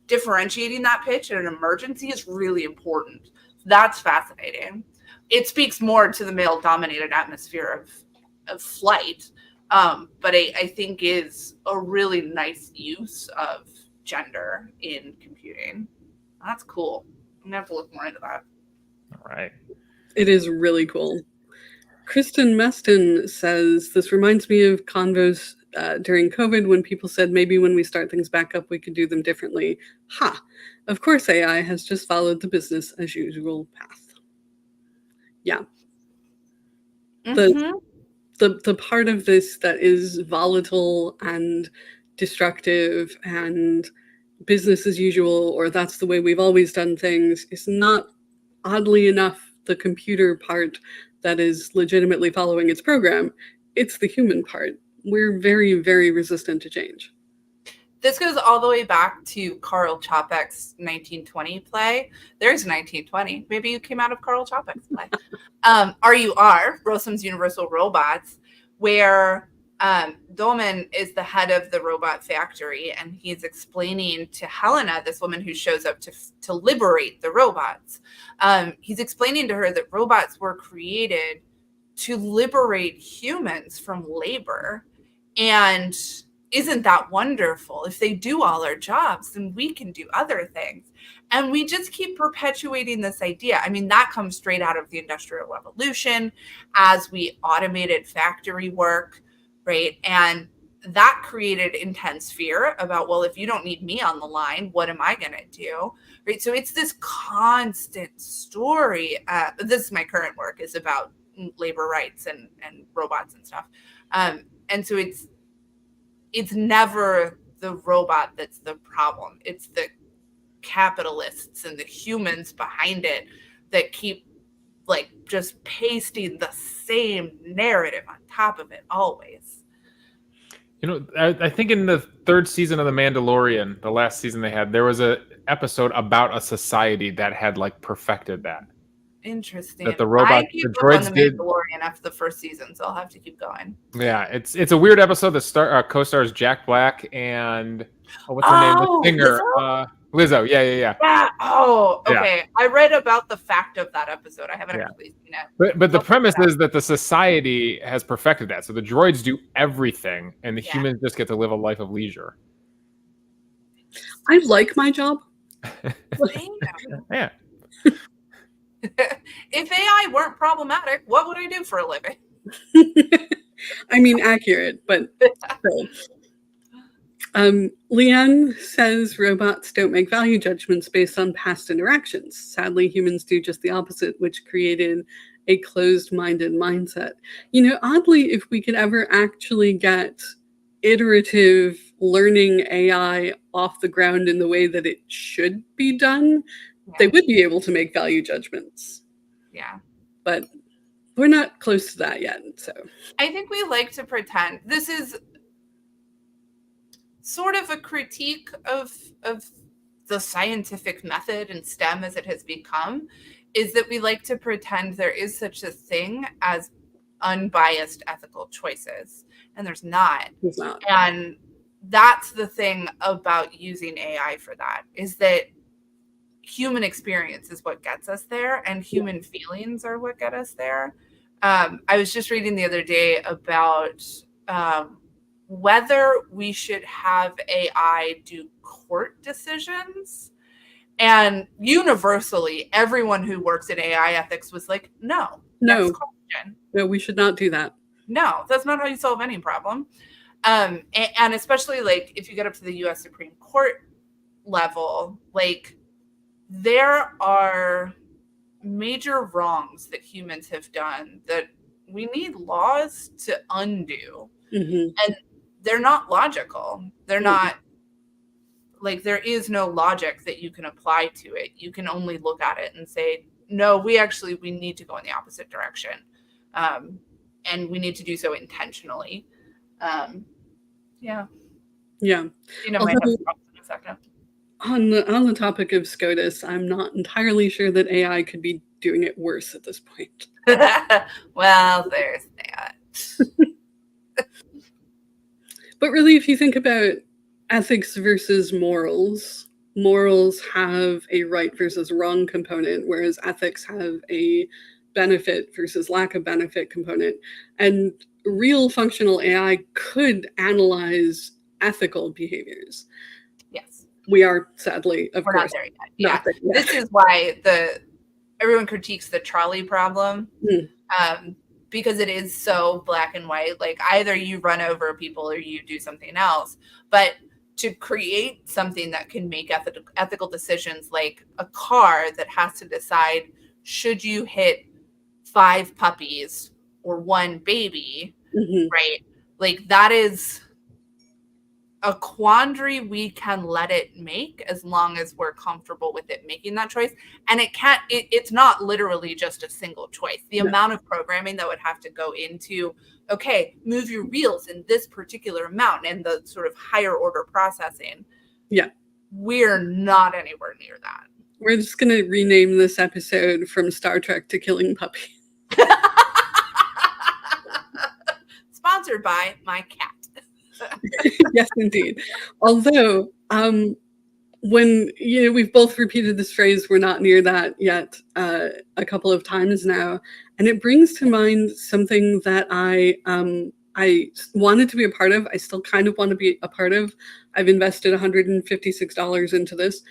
Speaker 5: differentiating that pitch in an emergency is really important. That's fascinating. It speaks more to the male-dominated atmosphere of flight. But I think is a really nice use of gender in computing. That's cool. I'm gonna have to look more into that.
Speaker 4: All right.
Speaker 3: It is really cool. Kristen Meston says, this reminds me of convos during COVID when people said maybe when we start things back up, we could do them differently. Ha! Of course, AI has just followed the business as usual path. Yeah. The part of this that is volatile and destructive and business as usual, or that's the way we've always done things, is not, oddly enough, the computer part that is legitimately following its program. It's the human part. We're very, very resistant to change.
Speaker 5: This goes all the way back to Karl Čapek's 1920 play. There's 1920. Maybe you came out of Karl Čapek's play. RUR, Rossum's Universal Robots, where Domen is the head of the robot factory, and he's explaining to Helena, this woman who shows up to liberate the robots. He's explaining to her that robots were created to liberate humans from labor. And isn't that wonderful? If they do all our jobs, then we can do other things. And we just keep perpetuating this idea. I mean, that comes straight out of the Industrial Revolution as we automated factory work, right? And that created intense fear about, well, if you don't need me on the line, what am I going to do? Right? So it's this constant story. This is my current work, is about labor rights and robots and stuff. And so it's never the robot that's the problem. It's the capitalists and the humans behind it that keep like just pasting the same narrative on top of it always.
Speaker 4: You know, I think in the third season of The Mandalorian, the last season they had, there was a episode about a society that had like perfected that.
Speaker 5: Interesting.
Speaker 4: That the robots,
Speaker 5: I
Speaker 4: the
Speaker 5: gave up on
Speaker 4: droids
Speaker 5: the
Speaker 4: did.
Speaker 5: Mandalorian after the first season, so I'll have to keep going.
Speaker 4: Yeah, it's a weird episode. The co-stars Jack Black and what's her name? The singer, Lizzo. Yeah.
Speaker 5: Yeah. Oh,
Speaker 4: Yeah.
Speaker 5: okay. I read about the fact of that episode. I haven't actually seen it.
Speaker 4: But the premise is that the society has perfected that. So the droids do everything, and the humans just get to live a life of leisure.
Speaker 3: I like my job.
Speaker 4: Yeah.
Speaker 5: If AI weren't problematic, what would I do for a living?
Speaker 3: I mean, accurate, but still. Leanne says robots don't make value judgments based on past interactions. Sadly, humans do just the opposite, which created a closed-minded mindset. You know, oddly, if we could ever actually get iterative learning AI off the ground in the way that it should be done, they would be able to make value judgments.
Speaker 5: Yeah.
Speaker 3: But we're not close to that yet. So
Speaker 5: I think we like to pretend this is sort of a critique of the scientific method and STEM as it has become, is that we like to pretend there is such a thing as unbiased ethical choices, and there's not.
Speaker 3: There's not.
Speaker 5: And that's the thing about using AI for that, is that human experience is what gets us there, and human feelings are what get us there. I was just reading the other day about whether we should have AI do court decisions. And universally, everyone who works in AI ethics was like, no.
Speaker 3: No, we should not do that.
Speaker 5: No, that's not how you solve any problem. And especially like if you get up to the US Supreme Court level, like there are major wrongs that humans have done that we need laws to undo.
Speaker 3: Mm-hmm.
Speaker 5: And they're not logical. They're not, like, there is no logic that you can apply to it. You can only look at it and say, no, we need to go in the opposite direction. And we need to do so intentionally. Yeah.
Speaker 3: Yeah.
Speaker 5: You know, might have problems in a second.
Speaker 3: On the topic of SCOTUS, I'm not entirely sure that AI could be doing it worse at this point.
Speaker 5: Well, there's that.
Speaker 3: But really, if you think about ethics versus morals, morals have a right versus wrong component, whereas ethics have a benefit versus lack of benefit component. And real functional AI could analyze ethical behaviors.
Speaker 5: Yes.
Speaker 3: We are sadly, of
Speaker 5: We're
Speaker 3: course,
Speaker 5: not there yet.
Speaker 3: not there yet.
Speaker 5: This is why everyone critiques the trolley problem. Because it is so black and white. Like either you run over people or you do something else. But to create something that can make ethical decisions, like a car that has to decide, should you hit 5 puppies or 1 baby, right? Like that is a quandary we can let it make as long as we're comfortable with it making that choice. And it's not literally just a single choice. The amount of programming that would have to go into, okay, move your wheels in this particular amount, and the sort of higher order processing.
Speaker 3: Yeah.
Speaker 5: We're not anywhere near that.
Speaker 3: We're just going to rename this episode from Star Trek to Killing Puppies.
Speaker 5: Sponsored by my cat.
Speaker 3: Yes, indeed. Although, when we've both repeated this phrase, we're not near that yet, a couple of times now, and it brings to mind something that I wanted to be a part of. I still kind of want to be a part of. I've invested $156 into this.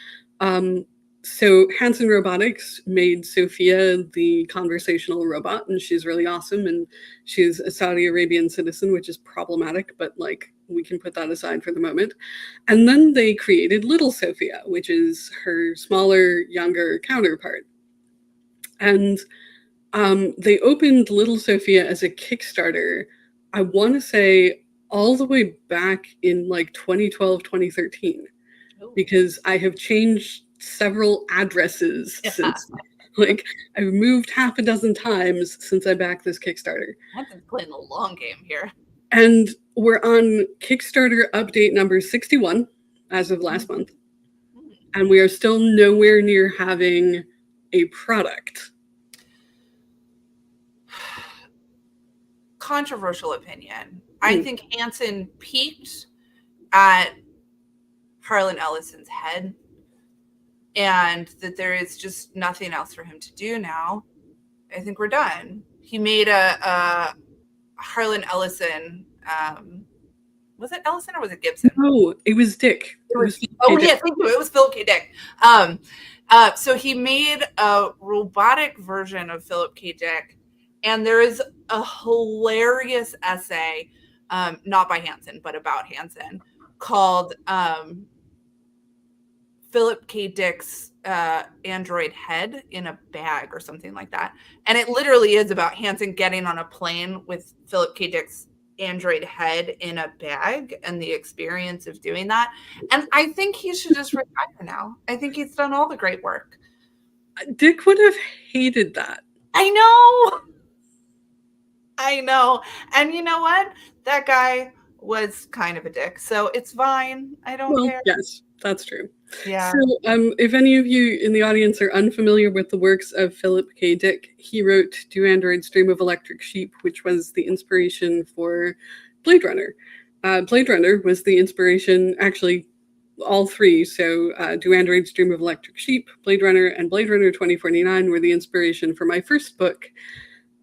Speaker 3: So Hanson Robotics made Sophia the conversational robot, and she's really awesome. And she's a Saudi Arabian citizen, which is problematic, but like we can put that aside for the moment. And then they created Little Sophia, which is her smaller, younger counterpart. And They opened Little Sophia as a Kickstarter, I want to say all the way back in like 2012, 2013, because I have changed several addresses since. Like, I've moved half a dozen times since I backed this Kickstarter.
Speaker 5: I've been playing the long game here.
Speaker 3: And we're on Kickstarter update number 61 as of last month. And we are still nowhere near having a product.
Speaker 5: Controversial opinion. I think Hanson peaked at Harlan Ellison's head, and that there is just nothing else for him to do now. I think we're done. He made a Harlan Ellison. Was it Ellison or was it Gibson?
Speaker 3: No, it was Dick.
Speaker 5: Yeah, thank you. It was Philip K. Dick. So he made a robotic version of Philip K. Dick, and there is a hilarious essay, not by Hanson, but about Hanson, called Philip K. Dick's android head in a bag or something like that. And it literally is about Hanson getting on a plane with Philip K. Dick's android head in a bag and the experience of doing that. And I think he should just retire now. I think he's done all the great work.
Speaker 3: Dick would have hated that.
Speaker 5: I know. And you know what? That guy was kind of a dick. So it's fine. I don't care.
Speaker 3: Yes, that's true.
Speaker 5: Yeah.
Speaker 3: So if any of you in the audience are unfamiliar with the works of Philip K. Dick, he wrote Do Androids Dream of Electric Sheep, which was the inspiration for Blade Runner. Blade Runner was the inspiration, actually, all three. So Do Androids Dream of Electric Sheep, Blade Runner, and Blade Runner 2049 were the inspiration for my first book,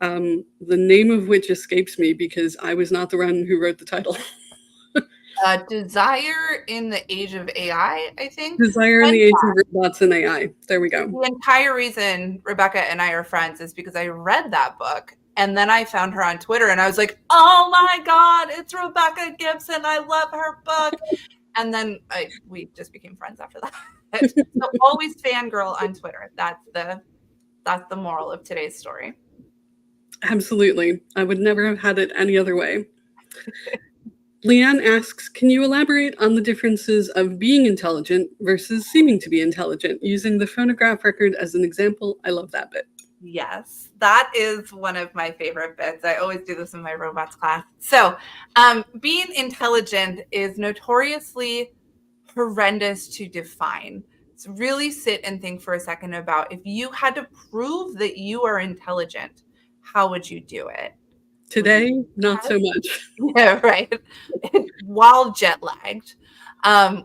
Speaker 3: the name of which escapes me because I was not the one who wrote the title.
Speaker 5: Desire in the Age of AI, I think.
Speaker 3: Desire in the Age of Robots and AI. There we go.
Speaker 5: The entire reason Rebecca and I are friends is because I read that book, and then I found her on Twitter, and I was like, oh my God, it's Rebecca Gibson. I love her book. And then we just became friends after that. So always fangirl on Twitter. That's the moral of today's story.
Speaker 3: Absolutely. I would never have had it any other way. Leanne asks, can you elaborate on the differences of being intelligent versus seeming to be intelligent, using the phonograph record as an example? I love that bit.
Speaker 5: Yes, that is one of my favorite bits. I always do this in my robots class. So being intelligent is notoriously horrendous to define. So really sit and think for a second about if you had to prove that you are intelligent, how would you do it?
Speaker 3: Today, not so much.
Speaker 5: Yeah, right. While jet lagged,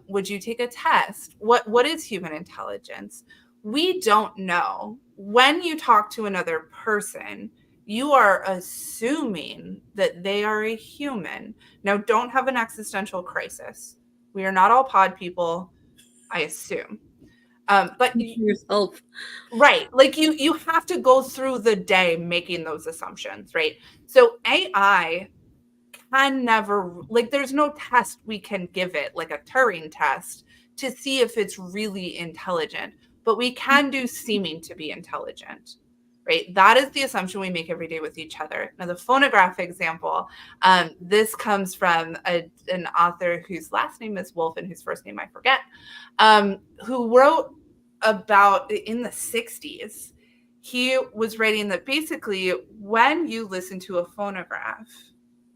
Speaker 5: would you take a test? What is human intelligence? We don't know. When you talk to another person, you are assuming that they are a human. Now, don't have an existential crisis. We are not all pod people, I assume. But
Speaker 3: yourself,
Speaker 5: right? Like you have to go through the day making those assumptions, right? So AI can never, like, there's no test we can give it, like a Turing test, to see if it's really intelligent. But we can do seeming to be intelligent, right? That is the assumption we make every day with each other. Now, the phonograph example, this comes from an author whose last name is Wolf and whose first name I forget, who wrote about in the 60s. He was writing that basically when you listen to a phonograph,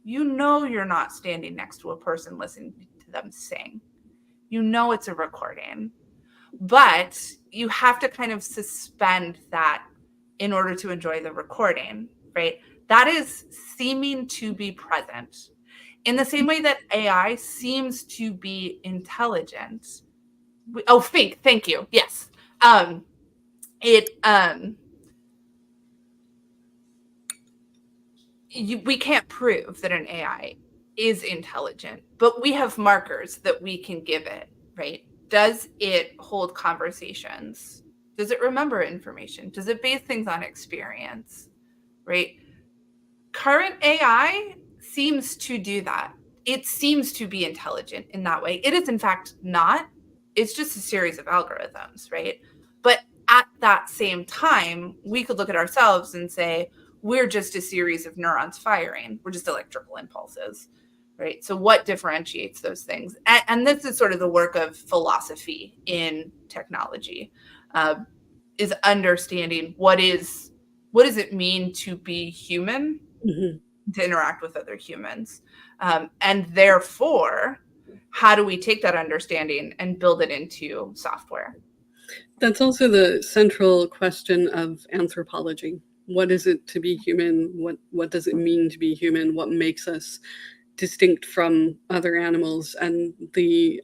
Speaker 5: you know you're not standing next to a person listening to them sing. You know it's a recording. But you have to kind of suspend that in order to enjoy the recording, right? That is seeming to be present. In the same way that AI seems to be intelligent. Fake, thank you. Yes. We can't prove that an AI is intelligent, but we have markers that we can give it, right? Does it hold conversations? Does it remember information? Does it base things on experience, right? Current AI seems to do that. It seems to be intelligent in that way. It is, in fact, not. It's just a series of algorithms, right? But at that same time, we could look at ourselves and say, we're just a series of neurons firing. We're just electrical impulses, right? So what differentiates those things? And this is sort of the work of philosophy in technology, is understanding what does it mean to be human, to interact with other humans? And therefore, how do we take that understanding and build it into software?
Speaker 3: That's also the central question of anthropology. What is it to be human? What does it mean to be human? What makes us distinct from other animals? And the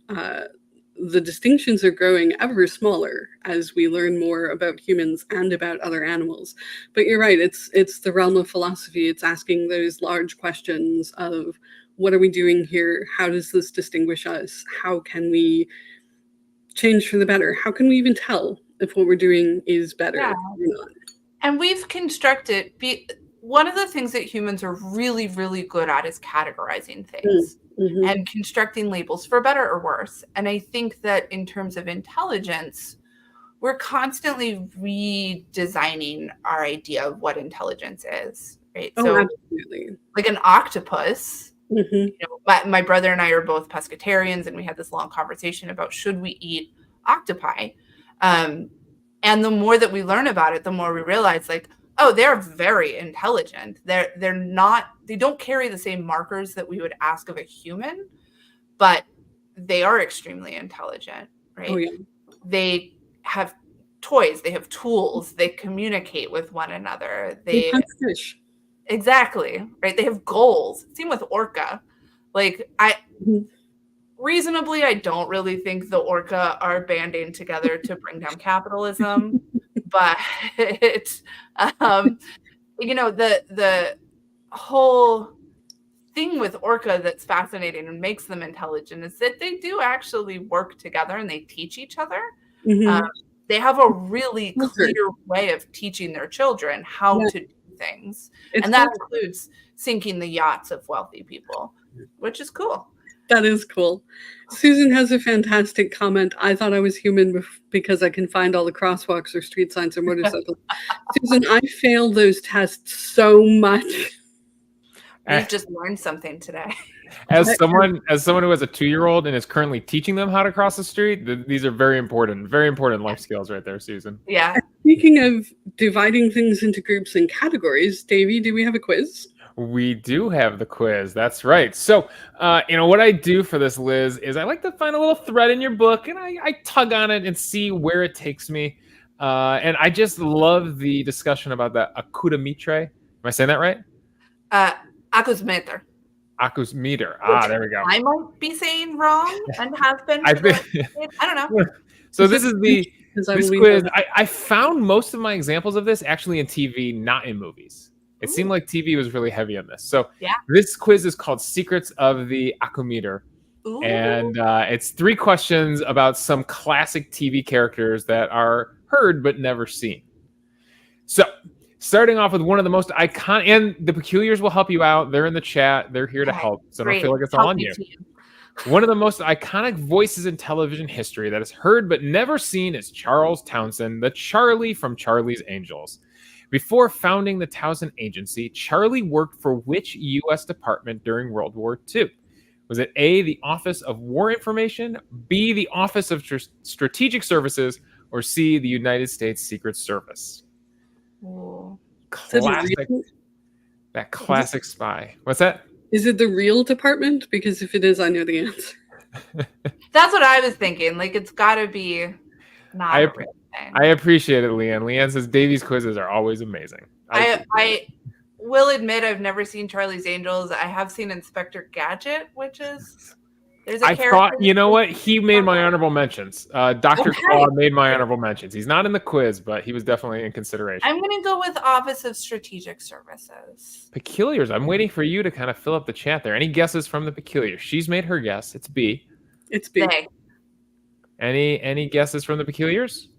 Speaker 3: distinctions are growing ever smaller as we learn more about humans and about other animals. But you're right, it's the realm of philosophy. It's asking those large questions of, what are we doing here? How does this distinguish us? How can we change for the better? How can we even tell if what we're doing is better or not?
Speaker 5: And we've constructed, one of the things that humans are really, really good at is categorizing things and constructing labels for better or worse. And I think that in terms of intelligence, we're constantly redesigning our idea of what intelligence is, right?
Speaker 3: Oh,
Speaker 5: so
Speaker 3: absolutely.
Speaker 5: Like an octopus, you know, my brother and I are both pescatarians, and we had this long conversation about should we eat octopi? And the more that we learn about it, the more we realize, like, oh, they're very intelligent. They don't carry the same markers that we would ask of a human, but they are extremely intelligent, right?
Speaker 3: Oh, yeah.
Speaker 5: They have toys, they have tools, they communicate with one another.
Speaker 3: They hunt fish.
Speaker 5: Exactly, right? They have goals. Same with orca. Like, reasonably, I don't really think the orca are banding together to bring down capitalism, but you know, the whole thing with orca that's fascinating and makes them intelligent is that they do actually work together and they teach each other. They have a really clear way of teaching their children how to do things. And that includes sinking the yachts of wealthy people, which is cool.
Speaker 3: That is cool. Susan has a fantastic comment. I thought I was human because I can find all the crosswalks or street signs or motorcycles. Susan, I failed those tests so much.
Speaker 5: We've just learned something today.
Speaker 4: As someone who has a 2-year-old and is currently teaching them how to cross the street, these are very important life skills right there, Susan.
Speaker 5: Yeah.
Speaker 3: Speaking of dividing things into groups and categories, Davey, do we have a quiz?
Speaker 4: We do have the quiz. That's right. So, what I do for this, Liz, is I like to find a little thread in your book and I tug on it and see where it takes me. And I just love the discussion about the acoudometre. Am I saying that right?
Speaker 5: Acoudometer.
Speaker 4: Acoudometer. There we go.
Speaker 5: I might be saying wrong and have been. I don't know.
Speaker 4: So this is this quiz. I found most of my examples of this actually in TV, not in movies. It seemed like TV was really heavy on this. So this quiz is called Secrets of the Acoudometer. And it's 3 questions about some classic TV characters that are heard but never seen. So starting off with one of the most iconic, and the Peculiars will help you out. They're in the chat. They're here to help. So don't feel like it's all on you. One of the most iconic voices in television history that is heard but never seen is Charles Townsend, the Charlie from Charlie's Angels. Before founding the Townsend Agency, Charlie worked for which U.S. department during World War II? Was it A, the Office of War Information, B, the Office of Strategic Services, or C, the United States Secret Service? Classic. That classic spy. What's that?
Speaker 3: Is it the real department? Because if it is, I know the answer.
Speaker 5: That's what I was thinking. Like, it's got to be not a real thing.
Speaker 4: I appreciate it, Leanne. Leanne says Davy's quizzes are always amazing.
Speaker 5: I will admit I've never seen Charlie's Angels. I have seen Inspector Gadget, which is... There's a character.
Speaker 4: Thought, you know what? He made my honorable mentions. Dr. Claw made my honorable mentions. He's not in the quiz, but he was definitely in consideration.
Speaker 5: I'm going to go with Office of Strategic Services.
Speaker 4: Peculiars. I'm waiting for you to kind of fill up the chat there. Any guesses from the Peculiars? She's made her guess. It's B.
Speaker 3: It's B.
Speaker 4: Any guesses from the Peculiars?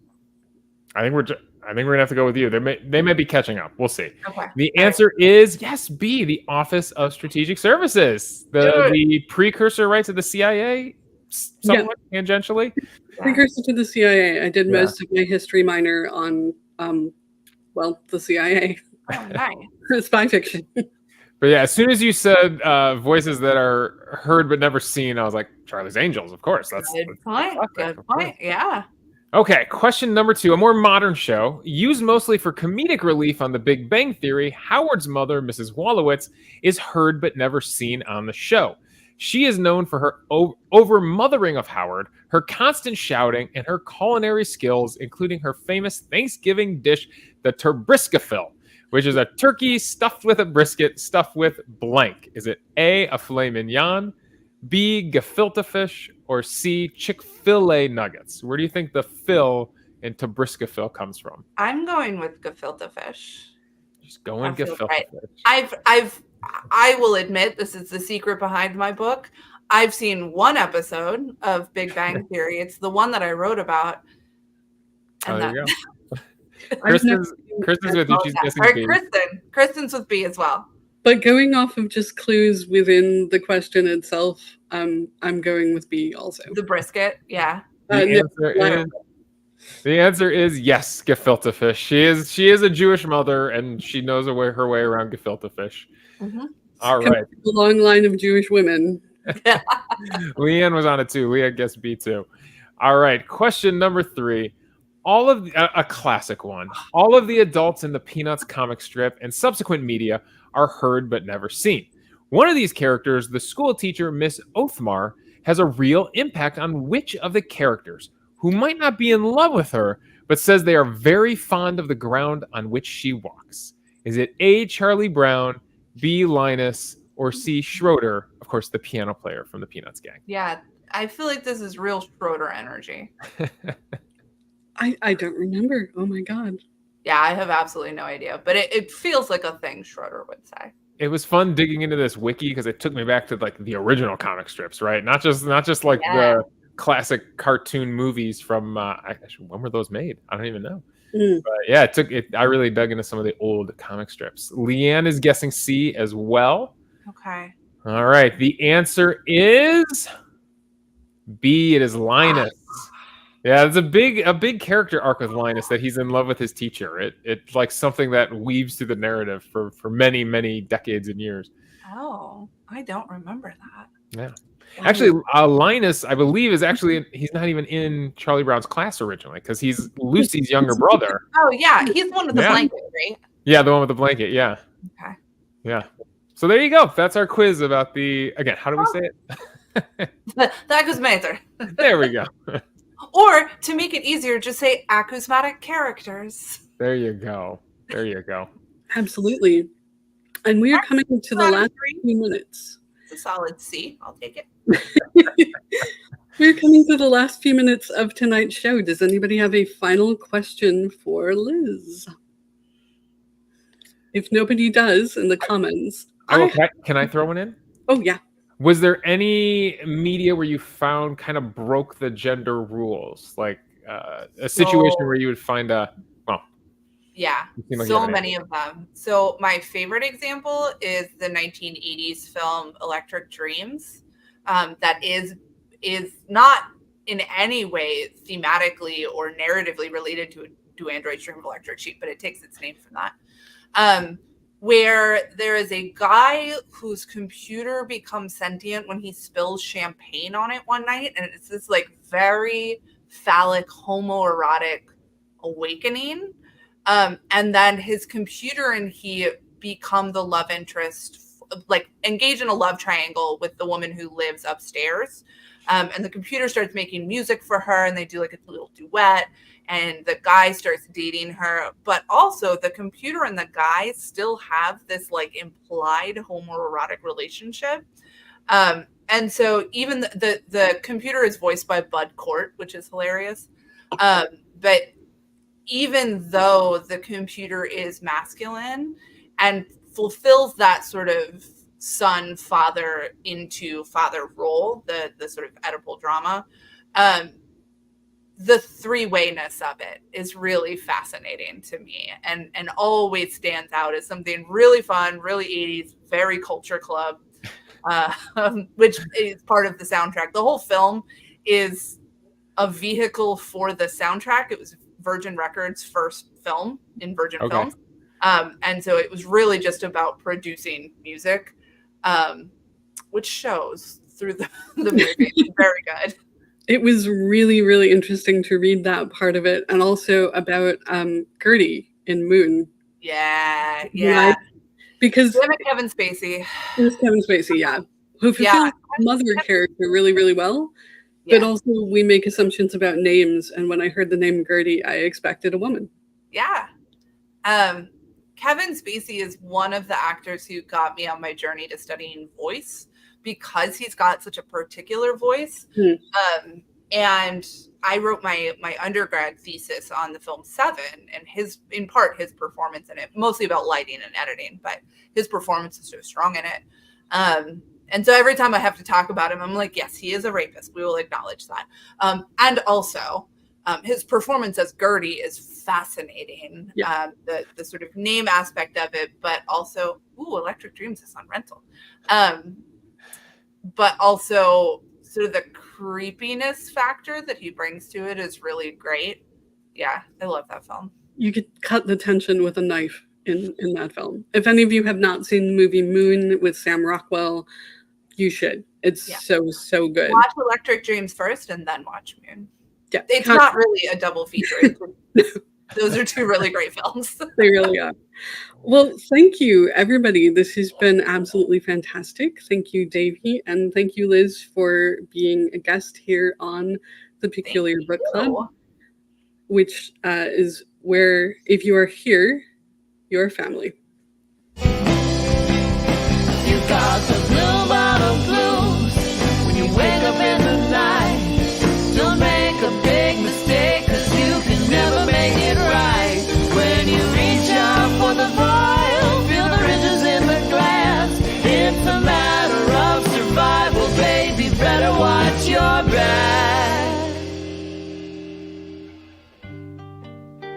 Speaker 4: I think we're gonna have to go with you. They may be catching up. We'll see.
Speaker 5: Okay.
Speaker 4: The answer is yes, B, the Office of Strategic Services, the precursor, right, to the CIA. somewhat tangentially.
Speaker 3: Precursor to the CIA. I did
Speaker 4: Yeah.
Speaker 3: most of my history minor on, the CIA.
Speaker 5: Oh, nice.
Speaker 3: Spy fiction.
Speaker 4: But yeah, as soon as you said voices that are heard but never seen, I was like, Charlie's Angels, of course. That's
Speaker 5: Good point.
Speaker 4: classic,
Speaker 5: Good
Speaker 4: of course.
Speaker 5: point. Yeah.
Speaker 4: Okay, question number 2, a more modern show. Used mostly for comedic relief on The Big Bang Theory, Howard's mother, Mrs. Wolowitz, is heard but never seen on the show. She is known for her over-mothering of Howard, her constant shouting, and her culinary skills, including her famous Thanksgiving dish, the Terbriscafil, which is a turkey stuffed with a brisket stuffed with blank. Is it A, a filet mignon, B, gefilte fish, or C, Chick-fil-A nuggets? Where do you think the fill in Terbriscafil comes from?
Speaker 5: I'm going with gefilte fish.
Speaker 4: Just going
Speaker 5: That feels
Speaker 4: gefilte
Speaker 5: right.
Speaker 4: fish.
Speaker 5: I will admit, this is the secret behind my book. I've seen one episode of Big Bang Theory. It's the one that I wrote about.
Speaker 4: Oh, there you go.
Speaker 3: I've never
Speaker 4: Kristen's with you. She's guessing
Speaker 5: Or
Speaker 4: B.
Speaker 5: Kristen's with B as well.
Speaker 3: But going off of just clues within the question itself, I'm going with B also.
Speaker 5: The brisket, yeah.
Speaker 4: The answer is yes, gefilte fish. She is a Jewish mother, and she knows her way around gefilte fish.
Speaker 5: Mm-hmm.
Speaker 4: All right.
Speaker 3: A long line of Jewish women.
Speaker 4: Leanne was on it too. Leanne guessed B too. All right. Question number 3. A classic one. All of the adults in the Peanuts comic strip and subsequent media are heard but never seen. One of these characters, the school teacher, Miss Othmar, has a real impact on which of the characters, who might not be in love with her, but says they are very fond of the ground on which she walks. Is it A, Charlie Brown, B, Linus, or C, Schroeder, of course, the piano player from the Peanuts gang?
Speaker 5: Yeah, I feel like this is real Schroeder energy.
Speaker 3: I don't remember. Oh my God.
Speaker 5: Yeah, I have absolutely no idea, but it feels like a thing Schroeder would say.
Speaker 4: It was fun digging into this wiki because it took me back to like the original comic strips, right? Not just like the classic cartoon movies from when were those made? I don't even know. But yeah, I really dug into some of the old comic strips. Leanne is guessing C as well.
Speaker 5: Okay.
Speaker 4: All right. The answer is B. It is Linus. Yeah, it's a big character arc with Linus that he's in love with his teacher. It's like something that weaves through the narrative for many, many decades and years.
Speaker 5: Oh, I don't remember that.
Speaker 4: Yeah. Actually, Linus, I believe, he's not even in Charlie Brown's class originally because he's Lucy's younger brother.
Speaker 5: Oh, yeah. He's one with the blanket, right?
Speaker 4: Yeah, the one with the blanket. Yeah.
Speaker 5: Okay.
Speaker 4: Yeah. So there you go. That's our quiz about again, how do we say it?
Speaker 5: The acousmator.
Speaker 4: There we go.
Speaker 5: Or to make it easier, just say acousmatic characters.
Speaker 4: There you go. There you go.
Speaker 3: Absolutely. And we are coming to the last few minutes.
Speaker 5: It's a solid C. I'll take it.
Speaker 3: We're coming to the last few minutes of tonight's show. Does anybody have a final question for Liz? If nobody does in the comments.
Speaker 4: Can I throw one in?
Speaker 3: Oh, yeah.
Speaker 4: Was there any media where you found kind of broke the gender rules? Like a situation where you would find
Speaker 5: yeah, so many of them. So my favorite example is the 1980s film Electric Dreams. That is not in any way thematically or narratively related to Android's Dream of Electric Sheep, but it takes its name from that. Where there is a guy whose computer becomes sentient when he spills champagne on it one night, and it's this like very phallic homoerotic awakening. And then his computer and he become the love interest, like engage in a love triangle with the woman who lives upstairs. And the computer starts making music for her, and they do like a little duet, and the guy starts dating her. But also the computer and the guy still have this like implied homoerotic relationship. And so even the computer is voiced by Bud Cort, which is hilarious. But even though the computer is masculine and fulfills that sort of son father into father role, the sort of Oedipal drama, the three-wayness of it is really fascinating to me and always stands out as something really fun, really 80s, very culture club. which is part of the soundtrack. The whole film is a vehicle for the soundtrack. It was Virgin Records' first film in Virgin
Speaker 4: Okay.
Speaker 5: Films. And so it was really just about producing music, which shows through the movie. It's very good.
Speaker 3: It was really, really interesting to read that part of it, and also about Gertie in Moon.
Speaker 5: Yeah.
Speaker 3: Right? Because
Speaker 5: Damn it, Kevin Spacey.
Speaker 3: it was Kevin Spacey, yeah, who fulfilled the mother character really, really well.
Speaker 5: Yeah.
Speaker 3: But also, we make assumptions about names, and when I heard the name Gertie, I expected a woman.
Speaker 5: Yeah. Kevin Spacey is one of the actors who got me on my journey to studying voice, because he's got such a particular voice. And I wrote my undergrad thesis on the film Seven, and his performance in it, mostly about lighting and editing, but his performance is so strong in it. And so every time I have to talk about him, I'm like, yes, he is a rapist. We will acknowledge that. And also, his performance as Gertie is fascinating.
Speaker 3: Yeah.
Speaker 5: The sort of name aspect of it, but also, Electric Dreams is on rental. But also sort of the creepiness factor that he brings to it is really great. Yeah, I love that film.
Speaker 3: You could cut the tension with a knife in that film. If any of you have not seen the movie Moon with Sam Rockwell, you should. It's so good.
Speaker 5: Watch Electric Dreams first and then watch Moon.
Speaker 3: Yeah,
Speaker 5: it's not really a double feature. Those are two really great films.
Speaker 3: They really are. Well, thank you, everybody. This has been absolutely fantastic. Thank you, Davey, and thank you, Liz, for being a guest here on the Peculiar Book Club, which is where, if you are here, you're family.
Speaker 1: You got the blue bottle blues when you wake up in the night. Don't make a big mistake, 'cause you can never make it right. When you reach out for the vial, feel the ridges in the glass. It's a matter of survival, baby, better watch your back.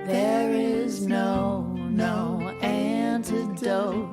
Speaker 1: There is no antidote.